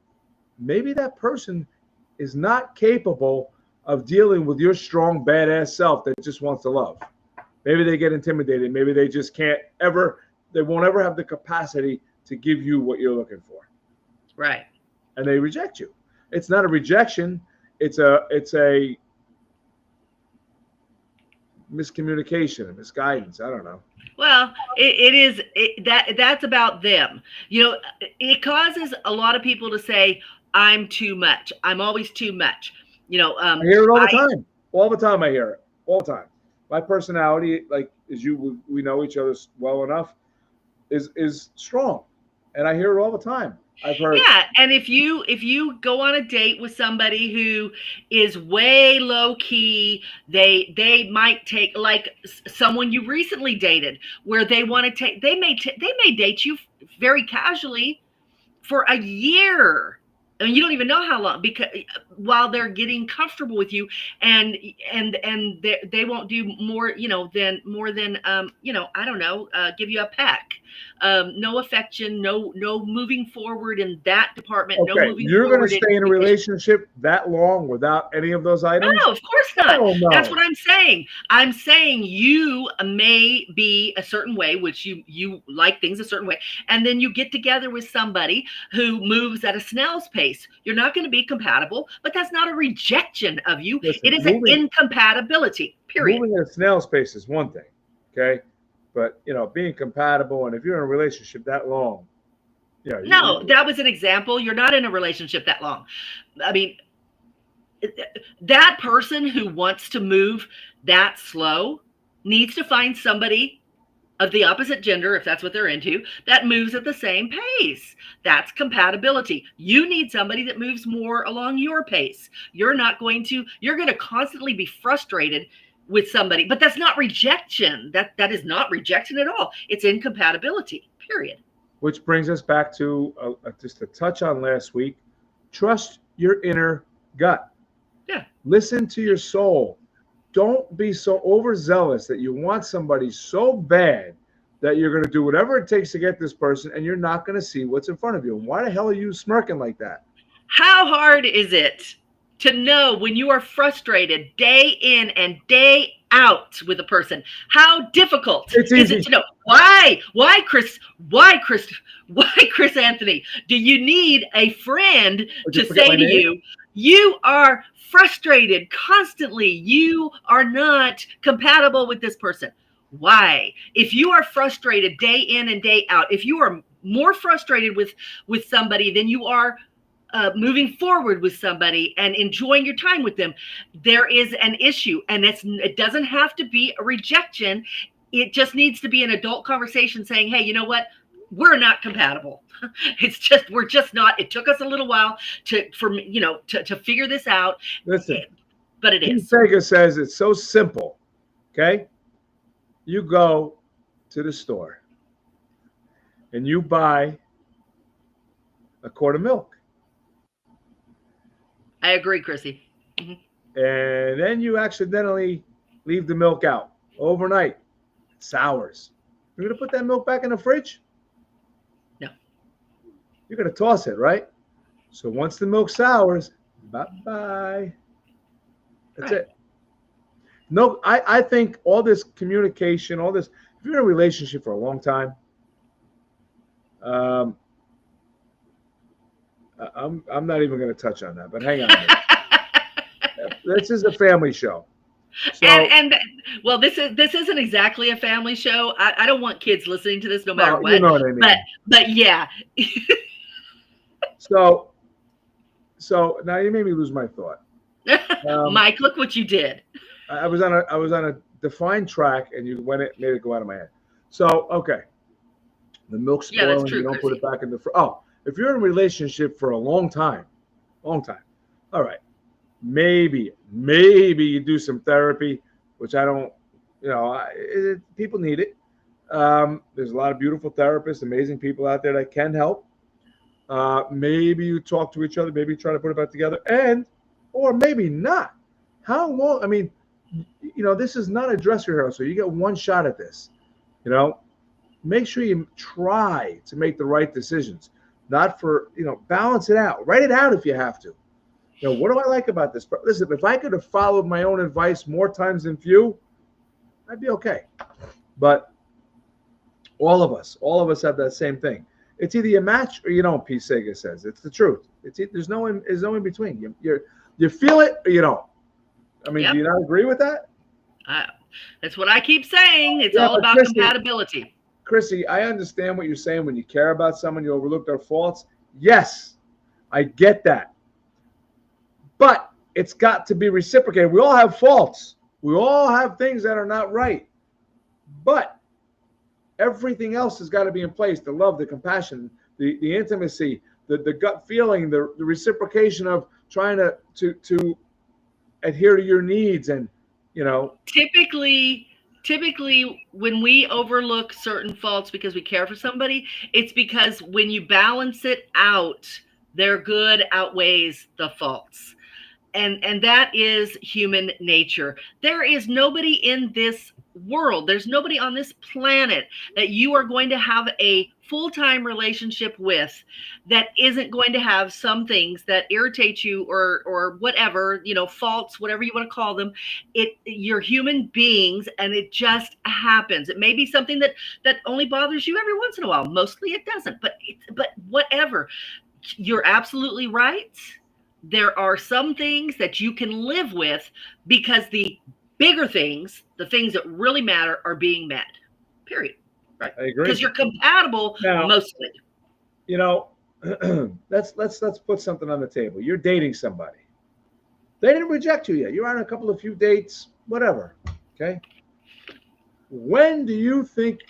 maybe that person is not capable of dealing with your strong, badass self that just wants to love. Maybe they get intimidated. Maybe they just can't ever, they won't ever have the capacity to give you what you're looking for. Right. And they reject you. It's not a rejection. It's a miscommunication, a misguidance. I don't know. Well, that's about them. It causes a lot of people to say, I'm too much. I'm always too much. I hear it all the time. All the time I hear it. All the time. My personality, like as we know each other well enough, is strong. And I hear it all the time. I've heard. Yeah, and if you go on a date with somebody who is way low key, they might take, like someone you recently dated, where they want to take, they may date you very casually for a year. I mean, you don't even know how long, because while they're getting comfortable with you, and they won't do more, than I don't know, give you a peck. No affection, no moving forward in that department, no Okay, moving you're going to forward in stay in a communication. relationship that long without any of those items? No, of course not. Hell That's no. what I'm saying. I'm saying you may be a certain way, which you like things a certain way, and then you get together with somebody who moves at a snail's pace. You're not going to be compatible, but that's not a rejection of you. Listen, It is an incompatibility, period. moving at a snail's pace is one thing, okay? But being compatible, and if you're in a relationship that long, No, that was an example. You're not in a relationship that long. I mean, that person who wants to move that slow needs to find somebody of the opposite gender, if that's what they're into, that moves at the same pace. That's compatibility. You need somebody that moves more along your pace. You're going to constantly be frustrated with somebody, but that's not rejection. That is not rejection at all. It's incompatibility, period. which brings us back to just a touch on last week. Trust your inner gut. Yeah. Listen to your soul. Don't be so overzealous that you want somebody so bad that you're going to do whatever it takes to get this person, and you're not going to see what's in front of you. And why the hell are you smirking like that? How hard is it to know when you are frustrated day in and day out with a person? How difficult is it to know? Why, Chris Anthony, do you need a friend to say to you, you are frustrated constantly, you are not compatible with this person? Why? If you are frustrated day in and day out, if you are more frustrated with somebody than you are moving forward with somebody and enjoying your time with them, there is an issue. And it doesn't have to be a rejection. It just needs to be an adult conversation saying, hey, you know what? We're not compatible. We're just not. It took us a little while to figure this out. Listen, but it is. Sega says it's so simple. Okay. You go to the store and you buy a quart of milk. I agree, Chrissy. Mm-hmm. And then you accidentally leave the milk out overnight. It sours. You're going to put that milk back in the fridge? No. You're going to toss it, right? So once the milk sours, bye-bye. That's right. It. No, I think all this communication, all this, if you're in a relationship for a long time, I'm not even going to touch on that, but hang on a minute. This is a family show. So, and well, this isn't exactly a family show. I don't want kids listening to this no matter what. You know what I mean. But yeah. So now you made me lose my thought. Mike, look what you did. I was on a defined track, and you made it go out of my head. So okay, the milk's spoiling. Yeah, that's true, you don't put it back in the if you're in a relationship for a long time, all right, maybe you do some therapy, which I don't, people need it. There's a lot of beautiful therapists, amazing people out there that can help. Maybe you talk to each other, maybe you try to put it back together, or maybe not. How long? I mean, this is not a dress rehearsal. You get one shot at this. Make sure you try to make the right decisions. Not for, balance it out. Write it out if you have to. What do I like about this? Listen, if I could have followed my own advice more times than few, I'd be okay. But all of us have that same thing. It's either you match or you don't, P. Sega says. It's the truth. There's no in between. You feel it or you don't. I mean, Do you not agree with that? That's what I keep saying. It's all about compatibility. Chrissy, I understand what you're saying. When you care about someone, you overlook their faults. Yes, I get that. But it's got to be reciprocated. We all have faults. We all have things that are not right. But everything else has got to be in place. The love, the compassion, the intimacy, the gut feeling, the reciprocation of trying to adhere to your needs. And, Typically, when we overlook certain faults because we care for somebody, it's because when you balance it out, their good outweighs the faults. And that is human nature. There is nobody in this world, there's nobody on this planet that you are going to have a full-time relationship with that isn't going to have some things that irritate you or whatever, faults, whatever you want to call them. You're human beings, and it just happens. It may be something that only bothers you every once in a while. Mostly it doesn't, but whatever. You're absolutely right. There are some things that you can live with because the bigger things, the things that really matter, are being met. Period. Right. I agree. Because you're compatible now, mostly. Let's put something on the table. You're dating somebody. They didn't reject you yet. You're on a few dates, whatever. Okay. When do you think?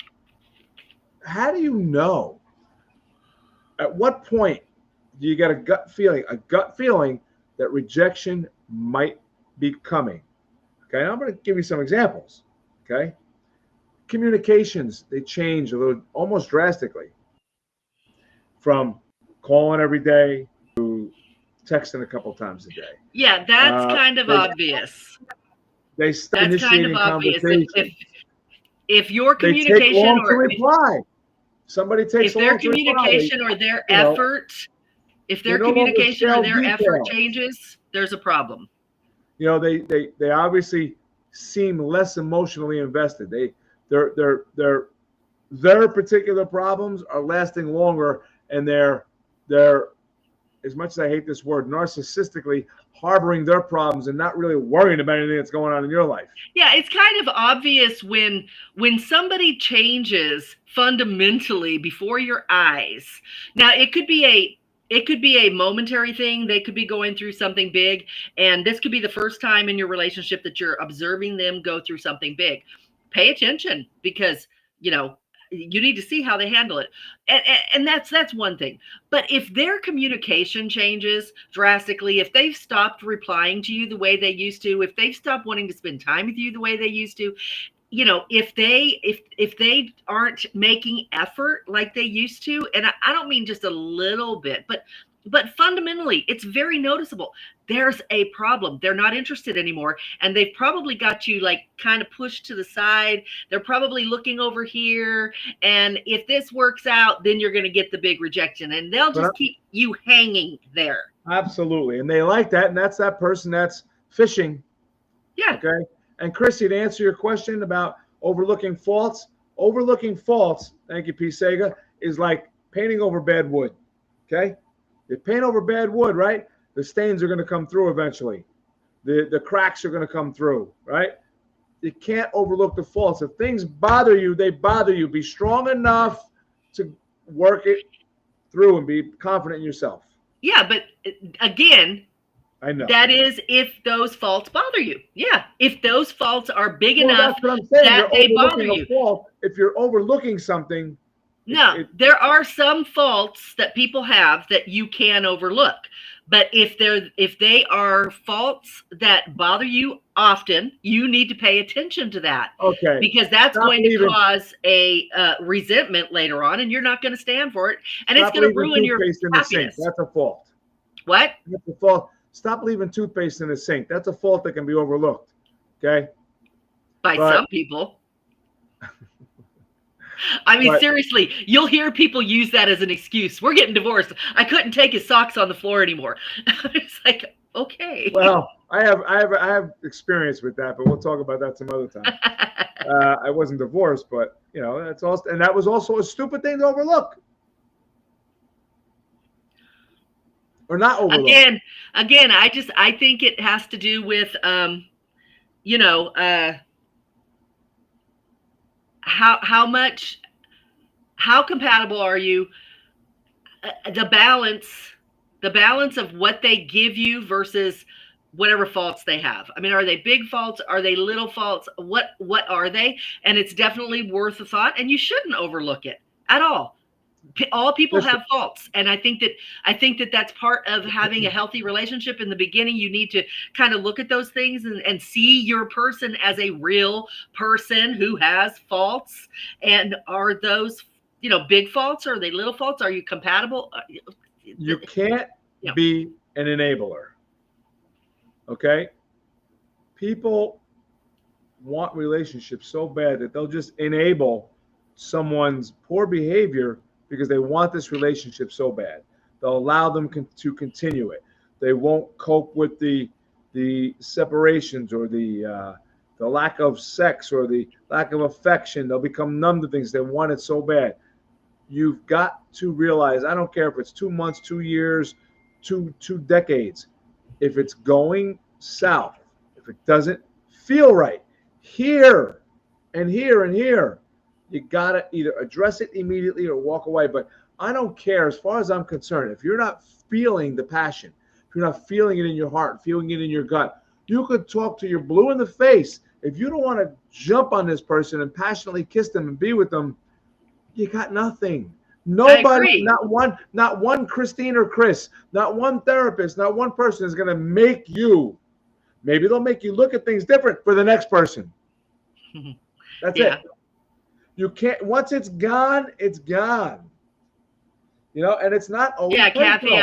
How do you know? At what point do you get a gut feeling that rejection might be coming? Okay, I'm going to give you some examples. Okay, communications, they change a little, almost drastically, from calling every day to texting a couple times a day. Yeah, that's kind of obvious. They start initiating conversations. if your They take communication long to or reply. Somebody takes if their long to reply. communication or their You know, effort, if they their no longer communication or share their effort details. changes, there's a problem. You know, they obviously seem less emotionally invested. Their particular problems are lasting longer, and they're, as much as I hate this word, narcissistically harboring their problems and not really worrying about anything that's going on in your life. Yeah, it's kind of obvious when somebody changes fundamentally before your eyes. Now, it could be a momentary thing. They could be going through something big, and this could be the first time in your relationship that you're observing them go through something big. Pay attention because, you know, you need to see how they handle it. And that's one thing. But if their communication changes drastically, if they've stopped replying to you the way they used to, if they've stopped wanting to spend time with you the way they used to, you know, if they aren't making effort like they used to, and I don't mean just a little bit, but fundamentally it's very noticeable. There's a problem. They're not interested anymore, and they've probably got you like kind of pushed to the side. They're probably looking over here, and if this works out, then you're going to get the big rejection, and they'll just keep you hanging there. Absolutely. And they like that, and that's that person that's fishing. Yeah. Okay. And Chrissy, to answer your question about overlooking faults, thank you, P. Sega, is like painting over bad wood. Okay. You paint over bad wood, right? The stains are going to come through eventually. The cracks are going to come through, right? You can't overlook the faults. If things bother you, they bother you. Be strong enough to work it through and be confident in yourself. Yeah, but again, I know. that is if those faults bother you. Yeah, if those faults are big Well, enough that's what I'm saying. that You're they bother overlooking you. a fault. If you're overlooking something, No, there are some faults that people have that you can overlook. But if they are faults that bother you often, you need to pay attention to that. Okay. Because that's going to cause a resentment later on, and you're not going to stand for it, and it's going to ruin your happiness. That's a fault. What? That's a fault. Stop leaving toothpaste in the sink. That's a fault that can be overlooked. Okay. By some people. I mean, seriously, you'll hear people use that as an excuse. We're getting divorced. I couldn't take his socks on the floor anymore. It's like, okay. Well, I have experience with that, but we'll talk about that some other time. I wasn't divorced, but you know, that's also, and that was also a stupid thing to overlook. Or not overlook. Again, I think it has to do with you know, how compatible are you, the balance of what they give you versus whatever faults they have. I mean, are they big faults? Are they little faults? What are they? And it's definitely worth a thought, and you shouldn't overlook it at all. All people have faults, and I think that that's part of having a healthy relationship. In the beginning, you need to kind of look at those things and see your person as a real person who has faults. And are those, you know, big faults? Or are they little faults? Are you compatible? You can't be an enabler. Okay? People want relationships so bad that they'll just enable someone's poor behavior because they want this relationship so bad. They'll allow them to continue it. They won't cope with the separations or the lack of sex or the lack of affection. They'll become numb to things. They want it so bad. You've got to realize, I don't care if it's 2 months, 2 years, two decades. If it's going south, if it doesn't feel right, here and here and here, you got to either address it immediately or walk away. But I don't care, as far as I'm concerned, if you're not feeling the passion, if you're not feeling it in your heart, feeling it in your gut, you could talk to your blue in the face. If you don't want to jump on this person and passionately kiss them and be with them, you got nothing. Nobody, not one Christine or Chris, not one therapist, not one person is going to make you. Maybe they'll make you look at things different for the next person. That's it. You can't, once it's gone, it's gone. You know, and it's not always Kathy, personal.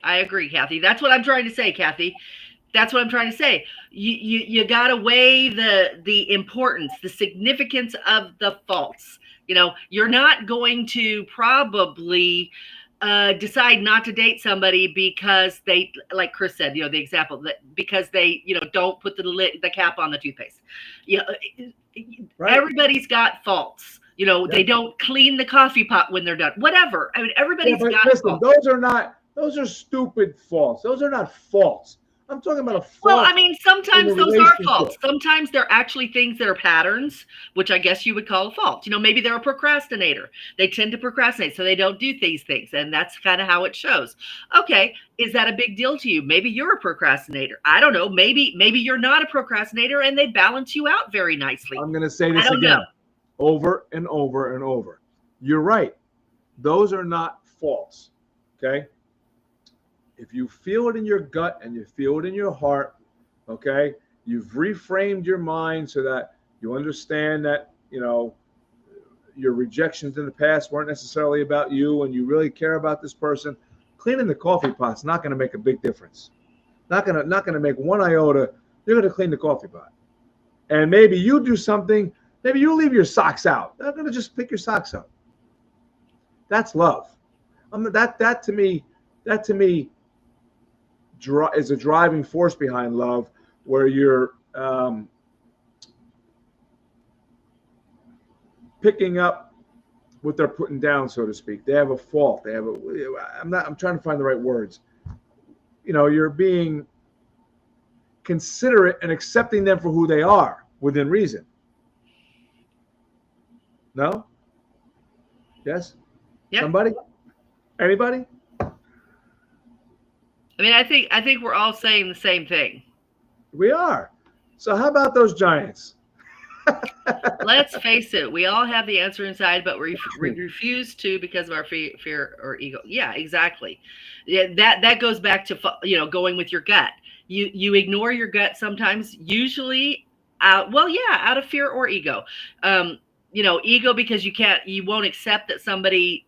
I agree, Kathy. That's what I'm trying to say, Kathy. That's what I'm trying to say. You got to weigh the importance, the significance of the faults. You're not going to probably decide not to date somebody because they, like Chris said, the example that because they, don't put the cap on the toothpaste. You know, Right. Everybody's got faults. They don't clean the coffee pot when they're done. Whatever. I mean, everybody's but got listen, faults. those are stupid faults. Those are not faults. I'm talking about a Well, fault I mean, in a sometimes those are faults. relationship. Sometimes they're actually things that are patterns, which I guess you would call a fault. Maybe they're a procrastinator. They tend to procrastinate, so they don't do these things, and that's kind of how it shows. Okay, is that a big deal to you? Maybe you're a procrastinator. I don't know. Maybe you're not a procrastinator, and they balance you out very nicely. I'm going to say I this don't know. again, over and over and over. You're right. Those are not faults. Okay. If you feel it in your gut and you feel it in your heart, okay, you've reframed your mind so that you understand that, your rejections in the past weren't necessarily about you and you really care about this person. Cleaning the coffee pot's not going to make a big difference. Not going to make one iota. You're going to clean the coffee pot. And maybe you do something, maybe you leave your socks out. They're going to just pick your socks up. That's love. That to me is a driving force behind love, where you're picking up what they're putting down, so to speak. They have a fault. I'm trying to find the right words. You're being considerate and accepting them for who they are within reason. No? Yes? Yep. Somebody? Anybody? I mean, I think we're all saying the same thing. We are. So how about those Giants? Let's face it. We all have the answer inside, but we refuse to because of our fear or ego. Yeah, exactly. Yeah, that goes back to going with your gut. You ignore your gut sometimes, usually out of fear or ego. Ego because you won't accept that somebody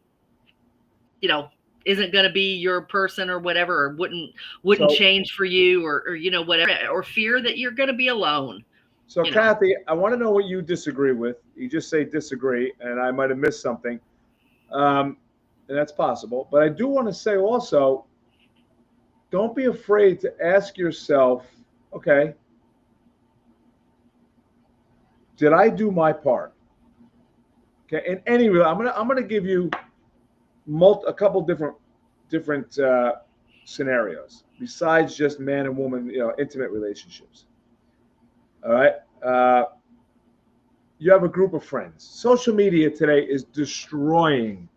isn't going to be your person or whatever, or wouldn't change for you, or whatever, or fear that you're going to be alone. So Kathy, I want to know what you disagree with. You just say disagree, and I might have missed something, and that's possible. But I do want to say also, don't be afraid to ask yourself, okay, did I do my part? Okay, in any way, I'm gonna give you a couple different scenarios besides just man and woman, intimate relationships. All right. You have a group of friends. Social media today is destroying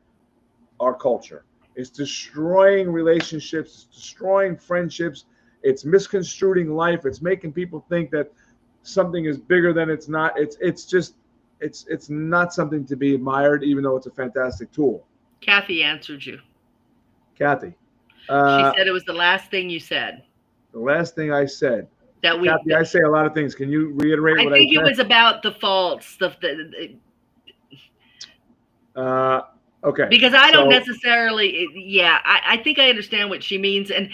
our culture. It's destroying relationships. It's destroying friendships. It's misconstruing life. It's making people think that something is bigger than it's not. It's not something to be admired, even though it's a fantastic tool. Kathy answered you. Kathy. She said it was the last thing you said. The last thing I said. Kathy, I say a lot of things. Can you reiterate what I said? I think it was about the faults. Okay. Because I don't necessarily, I think I understand what she means. And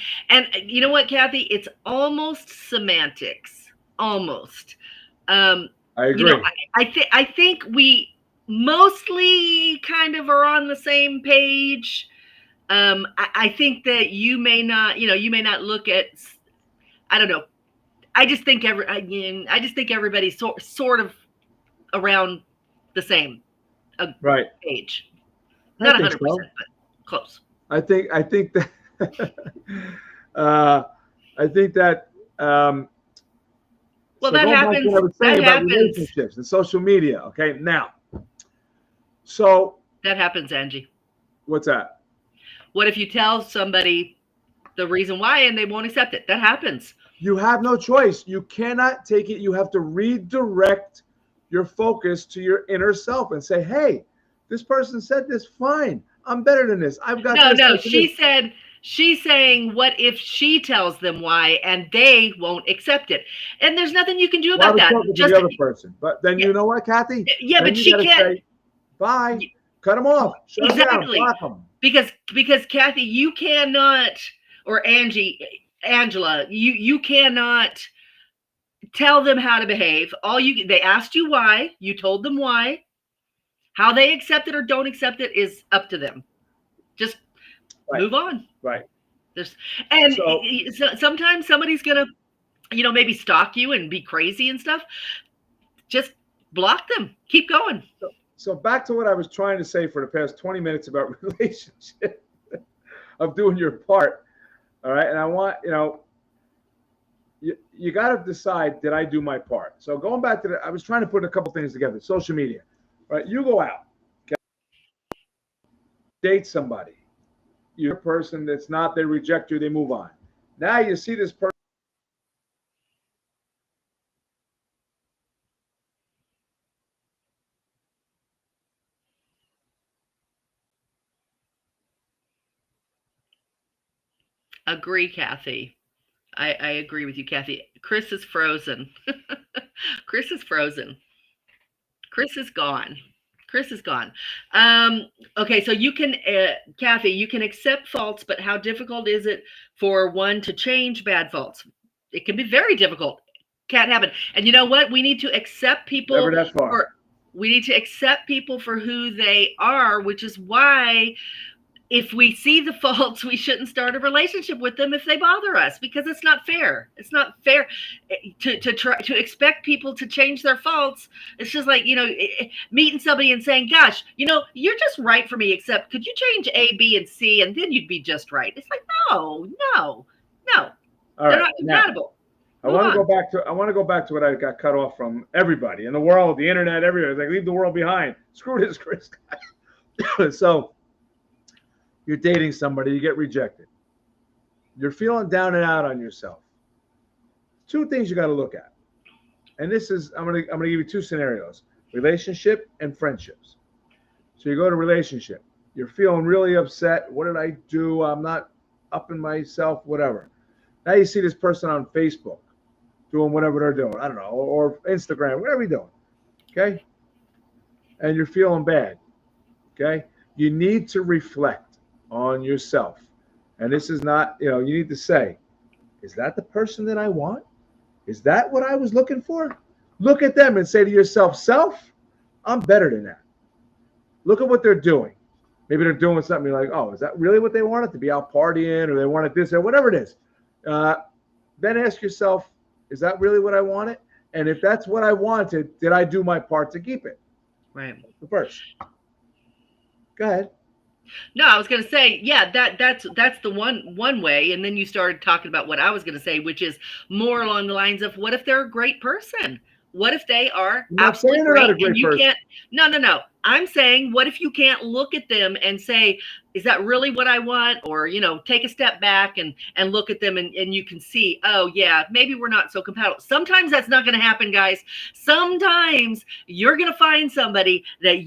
you know what, Kathy? It's almost semantics. Almost. I agree. I think we mostly kind of are on the same page. I think that you may not look at, I don't know. I just think everybody's sort of around the same page. Not 100%, but close. I think that well, that happens. What I was saying about relationships and social media. Okay, now, so that happens, Angie. What's that? What if you tell somebody the reason why and they won't accept it? That happens. You have no choice. You cannot take it. You have to redirect your focus to your inner self and say, hey, this person said this, fine. I'm better than this. I've got this. No, she's saying, what if she tells them why and they won't accept it? And there's nothing you can do about that. Just the other person. But then you know what, Kathy? Yeah, but she can't. Say, bye. Cut them off. Shut exactly. Them down. Block them. Because Kathy, you cannot, or Angie, Angela, you cannot tell them how to behave. They asked you why, you told them why. How they accept it or don't accept it is up to them. Just Right. move on. Right. There's, and So sometimes somebody's gonna, maybe stalk you and be crazy and stuff. Just block them. Keep going. So back to what I was trying to say for the past 20 minutes about relationship of doing your part. All right. And I want, you got to decide, did I do my part? So going back to I was trying to put a couple things together. Social media, right? You go out, okay? Date somebody. You're a person that's not, they reject you, they move on. Now you see this person. Agree, Kathy. I agree with you, Kathy. Chris is frozen. Chris is frozen. Chris is gone. Chris is gone. Okay, so you can, Kathy, you can accept faults, but how difficult is it for one to change bad faults? It can be very difficult. Can't happen. And you know what? We need to accept people. Never that far. We need to accept people for who they are, which is why if we see the faults, we shouldn't start a relationship with them if they bother us, because it's not fair. It's not fair to try to expect people to change their faults. It's just like, meeting somebody and saying, gosh, you're just right for me, except could you change A, B, and C, and then you'd be just right. It's like, no. All They're right, not compatible. Now, I want to go back to what I got cut off from everybody in the world, the internet, everywhere. It's like, leave the world behind. Screw this Chris guy. So you're dating somebody, you get rejected. You're feeling down and out on yourself. Two things you got to look at. And this is, I'm gonna give you two scenarios: relationship and friendships. So you go to relationship. You're feeling really upset. What did I do? I'm not upping myself, whatever. Now you see this person on Facebook doing whatever they're doing. I don't know, or Instagram, whatever you're doing. Okay? And you're feeling bad. Okay? You need to reflect on yourself. And this is not, you need to say, is that the person that I want? Is that what I was looking for? Look at them and say to yourself, self, I'm better than that. Look at what they're doing. Maybe they're doing something you're like, oh, is that really what they wanted? To be out partying, or they wanted this, or whatever it is. Then ask yourself, is that really what I wanted? And if that's what I wanted, did I do my part to keep it? Right. That's the first. Go ahead. No, I was going to say, yeah, that's the one way, and then you started talking about what I was going to say, which is more along the lines of, what if they're a great person? What if they are absolutely great and you can't? No. I'm saying, what if you can't look at them and say, is that really what I want? Or, take a step back and look at them and you can see, oh yeah, maybe we're not so compatible. Sometimes that's not going to happen, guys. Sometimes you're going to find somebody that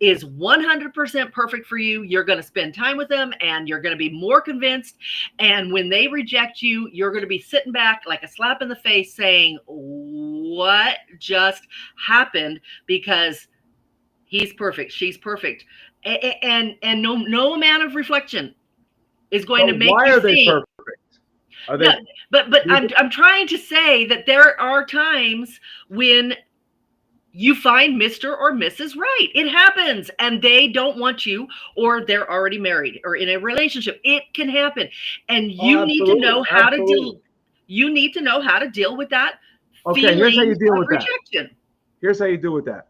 is 100% perfect for you. You're going to spend time with them and you're going to be more convinced. And when they reject you, you're going to be sitting back like a slap in the face saying, what just happened? Because he's perfect, she's perfect, and no amount of reflection is going to make why you are see. They perfect? Are they? No, but I'm trying to say that there are times when you find Mr. or Mrs. Right. It happens, and they don't want you, or they're already married or in a relationship. It can happen, and you need to know how to deal. You need to know how to deal with that. Okay, here's how you deal with rejection. That. Here's how you deal with that.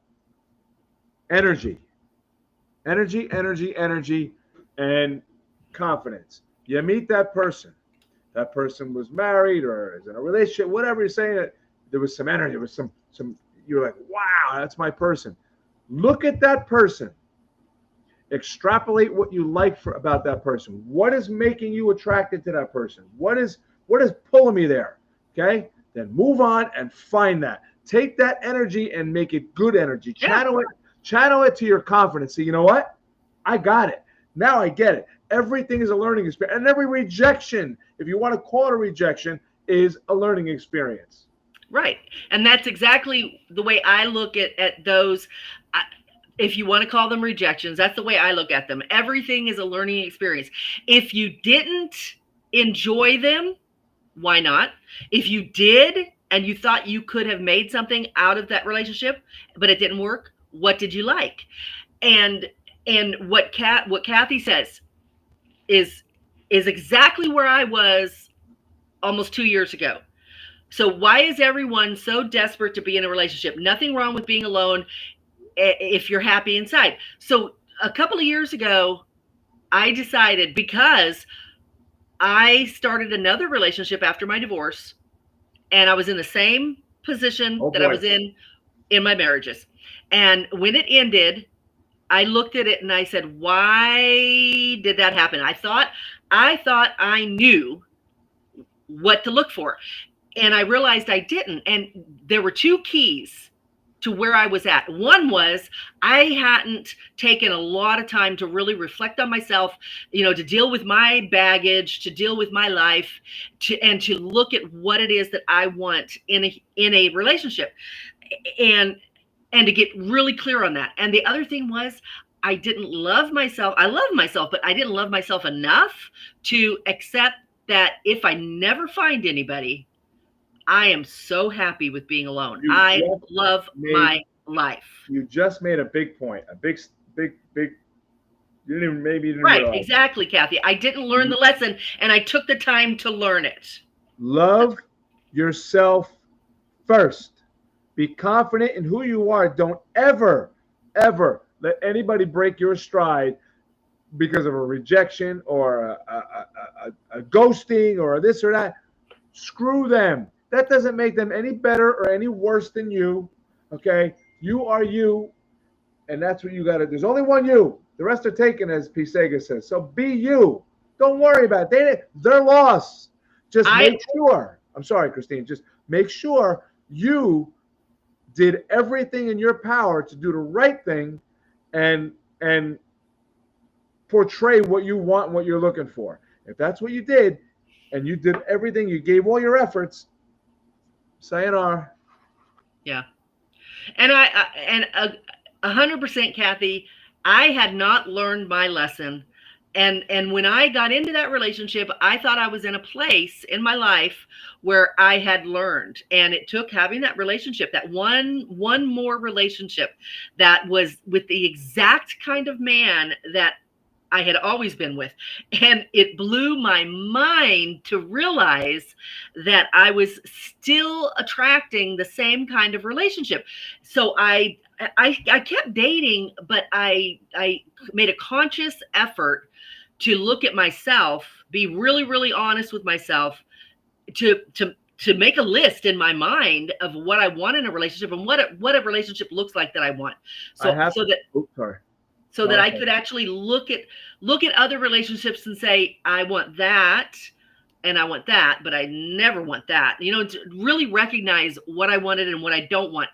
Energy, and confidence. You meet that person. That person was married or is in a relationship, whatever you're saying. There was some energy. There was some. You're like, wow, that's my person. Look at that person. Extrapolate what you like about that person. What is making you attracted to that person? What is pulling me there? Okay, then move on and find that. Take that energy and make it good energy. Channel it to your confidence. So you know what? I got it. Now I get it. Everything is a learning experience. And every rejection, if you want to call it a rejection, is a learning experience. Right. And that's exactly the way I look at those. If you want to call them rejections, that's the way I look at them. Everything is a learning experience. If you didn't enjoy them, why not? If you did and you thought you could have made something out of that relationship, but it didn't work, what did you like? And what Kathy says is exactly where I was almost 2 years ago. So why is everyone so desperate to be in a relationship? Nothing wrong with being alone if you're happy inside. So a couple of years ago, I decided, because I started another relationship after my divorce, and I was in the same position that I was in my marriages. And when it ended, I looked at it and I said, why did that happen? I thought I knew what to look for. And I realized I didn't. And there were two keys to where I was at. One was I hadn't taken a lot of time to really reflect on myself, to deal with my baggage, to deal with my life, and to look at what it is that I want in a relationship, and to get really clear on that. And the other thing was, I didn't love myself. I love myself, but I didn't love myself enough to accept that if I never find anybody, I am so happy with being alone. I love my life. You just made a big point, a big. You didn't realize. Right, exactly, Kathy. I didn't learn the lesson, and I took the time to learn it. Love yourself first. Be confident in who you are. Don't ever let anybody break your stride because of a rejection or a ghosting or this or that. Screw them. That doesn't make them any better or any worse than you. Okay? You are you, and that's what you got to do. There's only one you. The rest are taken, as P. Sega says. So be you. Don't worry about it. They're lost. Just make sure. I'm sorry, Christine. Just make sure you did everything in your power to do the right thing and portray what you want and what you're looking for. If that's what you did, and you did everything, you gave all your efforts, sayonara. Yeah. And 100%, Kathy, I had not learned my lesson. And when I got into that relationship, I thought I was in a place in my life where I had learned. And it took having that relationship, that one more relationship that was with the exact kind of man that I had always been with. And it blew my mind to realize that I was still attracting the same kind of relationship. So I kept dating, but I made a conscious effort to look at myself, be really, really honest with myself, to make a list in my mind of what I want in a relationship and what a relationship looks like that I want. So that I could actually look at other relationships and say, I want that and I want that, but I never want that. To really recognize what I wanted and what I don't want.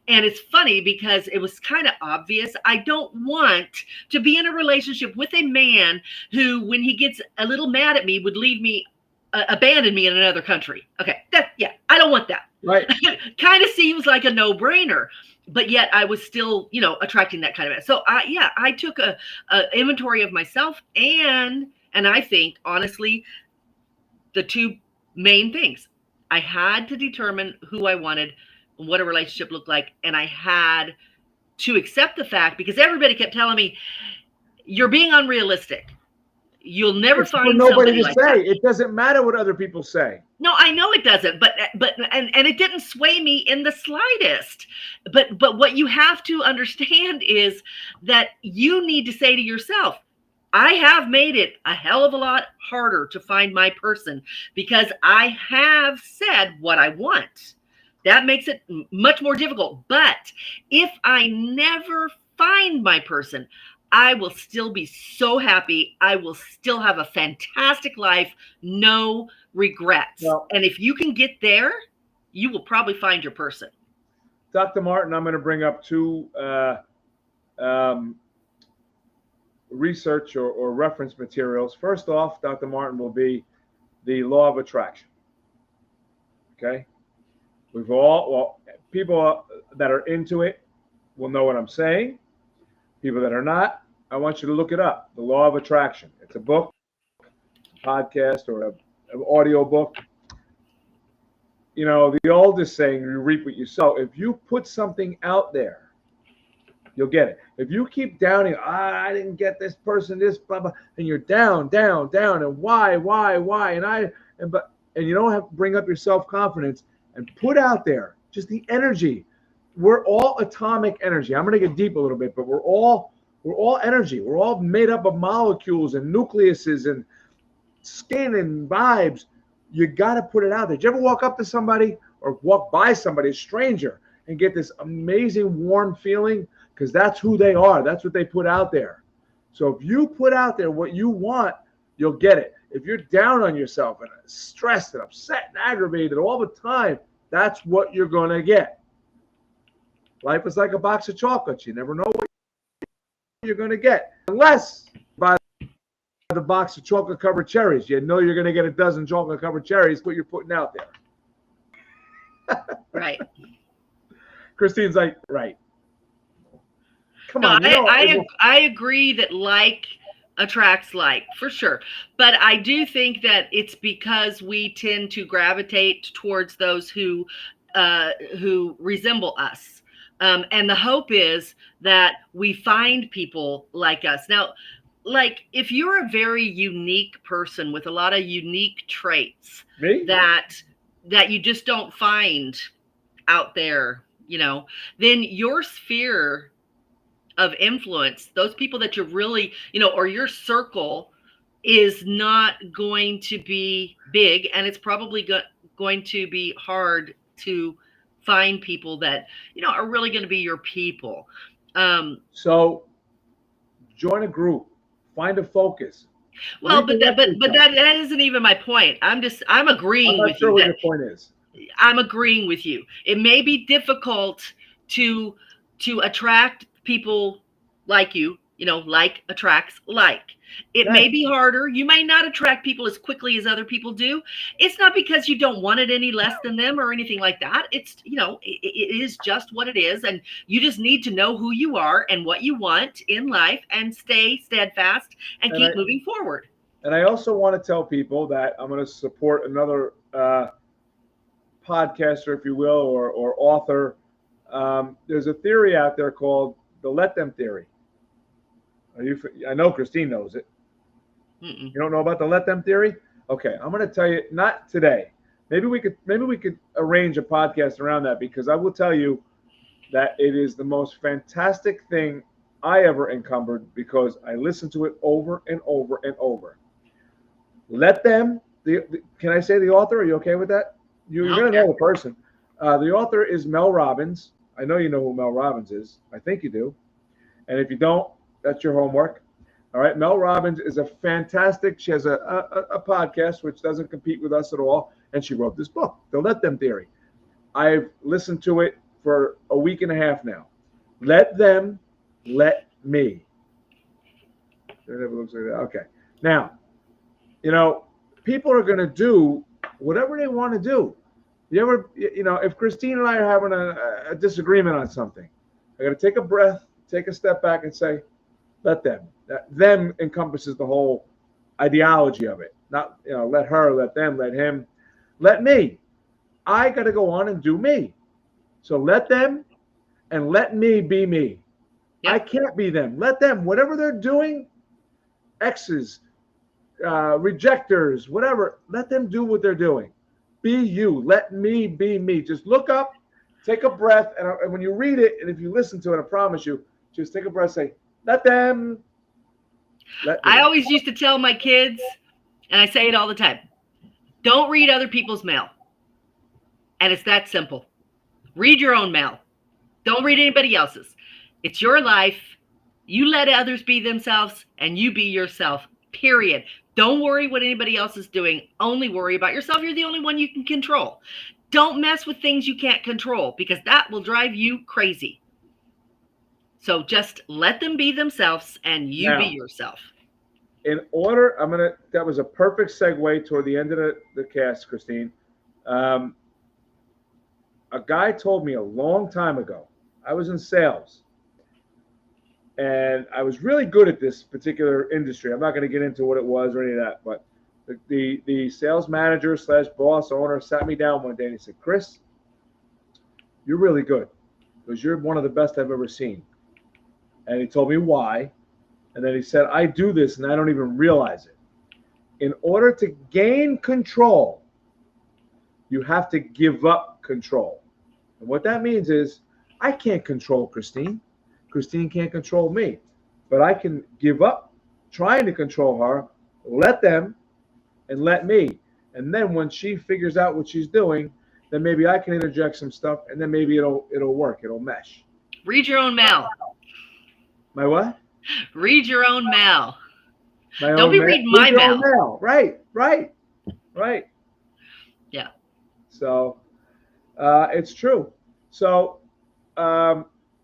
And it's funny because it was kind of obvious. I don't want to be in a relationship with a man who, when he gets a little mad at me, would leave me, abandon me in another country. Okay, I don't want that. Right. Kind of seems like a no-brainer. But yet I was still, attracting that kind of man. So I took a inventory of myself, and I think, honestly, the two main things, I had to determine who I wanted and what a relationship looked like. And I had to accept the fact, because everybody kept telling me, you're being unrealistic. You'll never find nobody to like say. that. It doesn't matter what other people say. No, I know it doesn't, but it didn't sway me in the slightest. But what you have to understand is that you need to say to yourself, I have made it a hell of a lot harder to find my person because I have said what I want. That makes it much more difficult. But if I never find my person, I will still be so happy. I will still have a fantastic life. No regrets. Well, and if you can get there, you will probably find your person. Dr. Martin, I'm going to bring up two research or reference materials. First off, Dr. Martin, will be the law of attraction. Okay? People that are into it will know what I'm saying. People that are not, I want you to look it up. The law of attraction. It's a book, a podcast, or audio book. You know, the oldest saying, you reap what you sow. If you put something out there, you'll get it. If you keep downing, I didn't get this person, this, blah, blah, and you're down, and why, and you don't have to bring up your self-confidence and put out there just the energy. We're all atomic energy. I'm going to get deep a little bit, but we're all energy. We're all made up of molecules and nucleuses and skin and vibes. You got to put it out there. Did you ever walk up to somebody or walk by somebody, a stranger, and get this amazing warm feeling? Because that's who they are. That's what they put out there. So if you put out there what you want, you'll get it. If you're down on yourself and stressed and upset and aggravated all the time, that's what you're going to get. Life is like a box of chocolates. You never know what you're going to get. Unless by the box of chocolate-covered cherries. You know you're going to get a dozen chocolate-covered cherries, what you're putting out there. Right. Christine's like, right. Come no, on. I agree that like attracts like, for sure. But I do think that it's because we tend to gravitate towards those who resemble us. And the hope is that we find people like us. Now, like if you're a very unique person with a lot of unique traits that you just don't find out there, you know, then your sphere of influence, those people that you're really, you know, or your circle is not going to be big, and it's probably going to be hard to find people that, you know, are really going to be your people. So join a group, find a focus. Well, but that isn't even my point. I'm agreeing with you. I'm not sure what your point is. I'm agreeing with you. It may be difficult to attract people like you, you know, like attracts like. It may be harder. You may not attract people as quickly as other people do. It's not because you don't want it any less than them or anything like that. It's, you know, it is just what it is. And you just need to know who you are and what you want in life and stay steadfast and keep moving forward. And I also want to tell people that I'm going to support another podcaster, if you will, or author. There's a theory out there called the let them theory. I know Christine knows it. You don't know about the let them theory? Okay, I'm going to tell you, not today. Maybe we could arrange a podcast around that, because I will tell you that it is the most fantastic thing I ever encumbered, because I listened to it over and over and over. Let them. Can I say the author? Are you okay with that? You're going to know the person. The author is Mel Robbins. I know you know who Mel Robbins is. I think you do. And if you don't, that's your homework. All right. Mel Robbins is a fantastic. She has a podcast which doesn't compete with us at all. And she wrote this book, The Let Them Theory. I've listened to it for a week and a half now. Let them, let me. It never looks like that. Okay. Now, you know, people are going to do whatever they want to do. You know, if Christine and I are having a disagreement on something, I got to take a breath, take a step back and say, let them. Them encompasses the whole ideology of it. Not, you know, let her, let them, let him, let me. I got to go on and do me. So let them and let me be me. Yep. I can't be them. Let them, whatever they're doing, X's, rejectors, whatever, let them do what they're doing. Be you. Let me be me. Just look up, take a breath, and when you read it, and if you listen to it, I promise you, just take a breath, say, let them. I always used to tell my kids, and I say it all the time, don't read other people's mail. And it's that simple. Read your own mail. Don't read anybody else's. It's your life. You let others be themselves, and you be yourself, period. Don't worry what anybody else is doing. Only worry about yourself. You're the only one you can control. Don't mess with things you can't control, because that will drive you crazy. So just let them be themselves and you be yourself. In order, that was a perfect segue toward the end of the cast, Christine. A guy told me a long time ago, I was in sales, and I was really good at this particular industry. I'm not going to get into what it was or any of that, but The sales manager / boss owner sat me down one day and he said, Chris, you're really good because you're one of the best I've ever seen. And he told me why. And then he said, I do this and I don't even realize it. In order to gain control, you have to give up control. And what that means is I can't control Christine. Christine can't control me. But I can give up trying to control her, let them, and let me. And then when she figures out what she's doing, then maybe I can interject some stuff, and then maybe it'll work. It'll mesh. Read your own mail. My what? Read your own mail. My Don't own be mail. reading my Read your mail. own mail. Right. Yeah. So it's true. So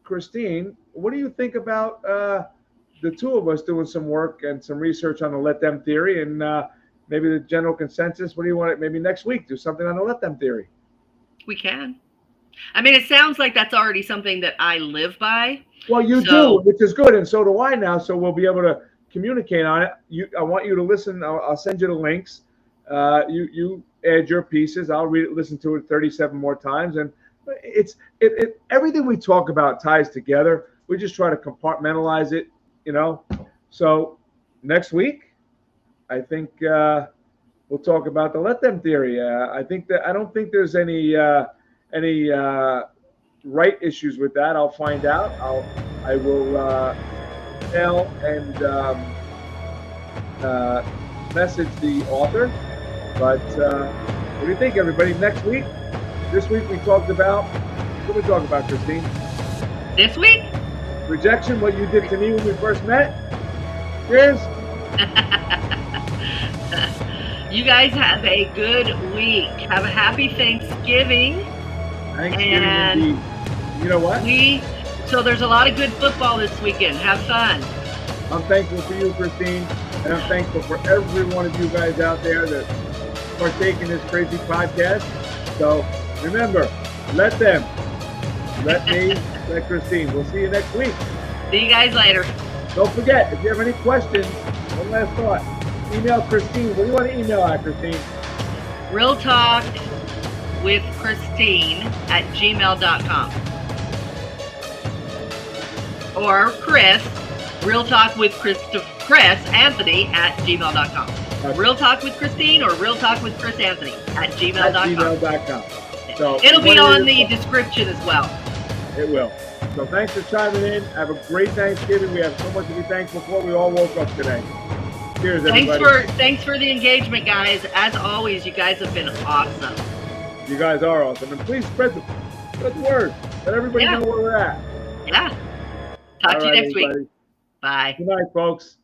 Christine, what do you think about the two of us doing some work and some research on the let them theory and maybe the general consensus? What do you want? Maybe next week do something on the let them theory. We can. I mean, it sounds like that's already something that I live by. Well, you do, which is good, and so do I now. So we'll be able to communicate on it. I want you to listen. I'll send you the links. You add your pieces. I'll read it, listen to it 37 more times, and it's everything we talk about ties together. We just try to compartmentalize it, So next week, I think we'll talk about the let them theory. I don't think there's any right issues with that. I'll find out. I will tell and message the author. But what do you think, everybody? Next week? This week we talked about, what did we talk about, Christine? This week? Rejection, what you did to me when we first met. Cheers. You guys have a good week. Have a happy Thanksgiving. Thanksgiving indeed. You know what? So there's a lot of good football this weekend. Have fun. I'm thankful for you, Christine, and I'm thankful for every one of you guys out there that partake in this crazy podcast. So remember, let them, let me, let Christine. We'll see you next week. See you guys later. Don't forget, if you have any questions, one last thought, email Christine. What do you want to email at, Christine? realtalkwithchristine@gmail.com. Or Chris, realtalkwithchrisanthony@gmail.com. Real Talk with Christine or Real Talk with Chris Anthony @gmail.com. So it'll be on the description as well. It will. So thanks for chiming in. Have a great Thanksgiving. We have so much to be thankful for. We all woke up today. Cheers, everybody. Thanks for the engagement, guys. As always, you guys have been awesome. You guys are awesome. And please spread the word. Let everybody know where we're at. Yeah. Talk to you next week. Bye. Good night, folks.